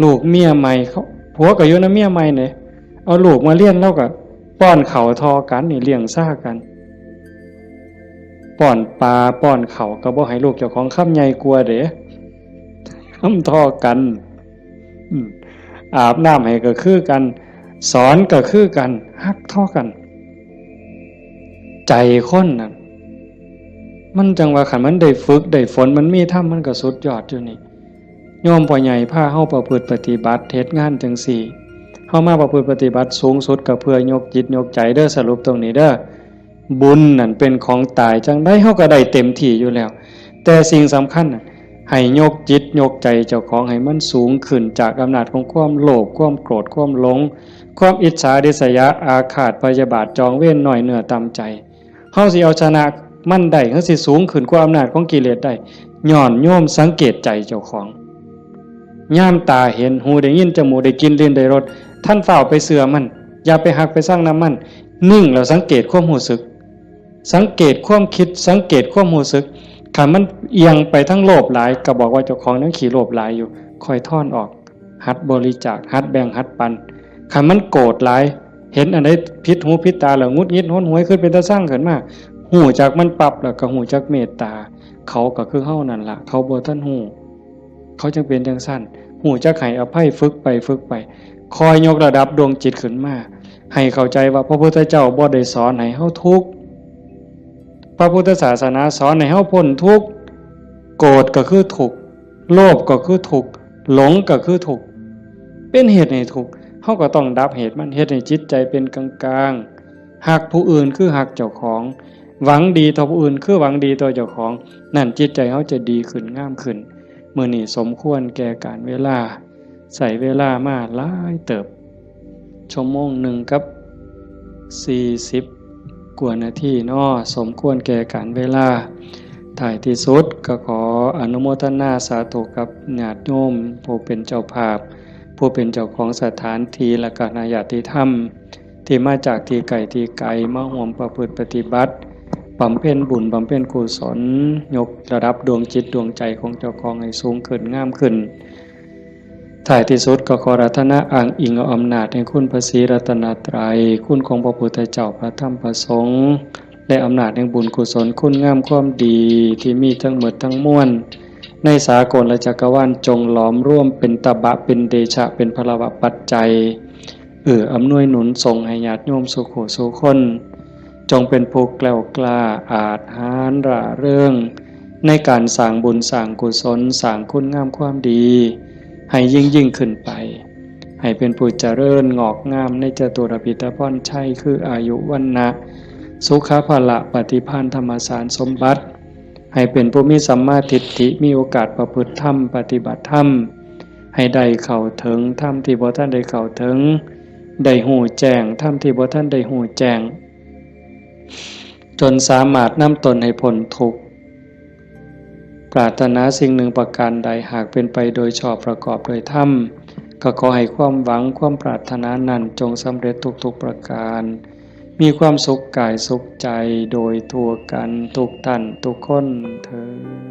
ลูกเมียใหม่เขาผัวก็อยู่นำเมียใหม่นี่เอาลูกมาเลี้ยงแล้วก็ป้อนข้าวทอกันนี่เลี้ยงซ่ากันป้อนปลาป้อนข้าวก็บ่ให้ลูกเจ้าของคำใหญ่กลัวเด้คำทอกันอาบน้ำให้ก็คือกันสอนก็คือกันฮักทอกันใจคนน่ะมันจังว่าคันมันได้ฝึกได้ฝนมันมีธรรมมันก็สุดยอดอยู่นี่โยมพ่อใหญ่พาเฮาประพฤติปฏิบัติเฮ็ดงานจังซี่เฮามาประพฤติปฏิบัติสูงสุดก็เพื่อยกจิตยกใจเด้อสรุปตรงนี้เด้อบุญนั่นเป็นของตายจังได๋เฮาก็ได้เต็มที่อยู่แล้วแต่สิ่งสำคัญน่ะให้ยกจิตยกใจเจ้าของให้มันสูงขึ้นจากอำนาจของความโลภความโกรธความหลงความอิจฉาริษยาอาฆาตพยาบาทจองเวรน้อยเนื้อต่ำใจเฮาสิเอาชนะมันได้เฮาสิสูงขึ้นกว่าอำนาจของกิเลสได้ย้อนโยมสังเกตใจเจ้าของย่ามตาเห็นหูได้ยินจมูกได้กินลิ้นได้รสท่านเฝ้าไปเสื่อมันอย่าไปหักไปสร้างน้ำมันนิ่งแล้วสังเกตความรู้สึก สังเกตความคิดสังเกตความรู้สึกถ้ามันเอียงไปทั้งโลภหลายก็บอกว่าเจ้าของนั้นขี้โลภหลายอยู่ค่อยถอนออกหัดบริจาคหัดแบ่งหัดปันถ้ามันโกรธหลายเห็นอันใดผิดหูผิดตาแล้วงุดงิดห้นหวยขึ้นเป็นตาสร้างขึ้นมาหูจากมันปรับแล้วก็หูจากเมตตาเขาก็คือเฮานั่นล่ะเขาบ่ทันหูเขาจึงเป็นจังซั่นหูจักให้อภัยฝึกไปคอยยกระดับดวงจิตขึ้นมาให้เข้าใจว่าพระพุทธเจ้าบ่ได้สอนให้เฮาทุกข์พระพุทธศาสนาสอนให้เฮาพ้นทุกข์โกรธก็คือทุกข์โลภก็คือทุกข์หลงก็คือทุกข์เป็นเหตุให้ทุกข์เฮาก็ต้องดับเหตุมันเฮ็ดให้จิตใจเป็นกลางๆฮักผู้อื่นคือฮักเจ้าของหวังดีต่อผู้อื่นคือหวังดีต่อเจ้าของนั่นจิตใจเฮาจะดีขึ้นงามขึ้นมื้อนี้สมควรแก่การเวลาใส่เวลามาหลายเติบชั่วโมงหนึ่งกับ40กว่านาทีเนาะสมควรแก่การเวลาท้ายที่สุดก็ขออนุโมทนาสาธุกับญาติโยมผู้เป็นเจ้าภาพผู้เป็นเจ้าของสถานที่และก็ญาติธรรมที่มาจากที่ไกลมาร่วมประพฤติปฏิบัติบำเพ็ญบุญบำเพ็ญกุศลยกระดับดวงจิตดวงใจของเจ้าของให้สูงขึ้นงามขึ้นท้ายที่สุดก็ขออาราธนาอ้างอิงเอาอำนาจแห่งคุณพระศรีรัตนตรัยคุณของพระพุทธเจ้าพระธรรมพระสงฆ์และอำนาจแห่งบุญกุศลคุณงามความดีที่มีทั้งหมดทั้งมวลในสากลและจักรวาลจงหลอมร่วมเป็นตบะเป็นเดชะเป็นพลวะปัจจัยอำนวยหนุนส่งให้ญาติโยมสุขสุขคนจงเป็นผู้แกล้วกล้าอาจหาญร่าเริงในการสร้างบุญสร้างกุศลสร้างคุณงามความดีให้ยิ่งขึ้นไปให้เป็นผู้เจริญงอกงามในจตุรพิธพรชัยคืออายุวรรณะสุขภาละปฏิภาณธรรมสารสมบัติให้เป็นผู้มีสัมมาทิฏฐิมีโอกาสประพฤติธรรมปฏิบัติธรรมให้ได้เข้าถึงธรรมที่บ่ทันได้เข้าถึงได้หูแจ้งธรรมที่บ่ทันได้หูแจ้งจนสามารถนำตนให้พ้นทุกข์ปรารถนาสิ่งหนึ่งประการใดหากเป็นไปโดยชอบประกอบโดยธรรมก็ขอให้ความหวังความปรารถนานั้นจงสำเร็จทุกประการมีความสุขกายสุขใจโดยทั่วกันทุกท่านทุกคนเทอญ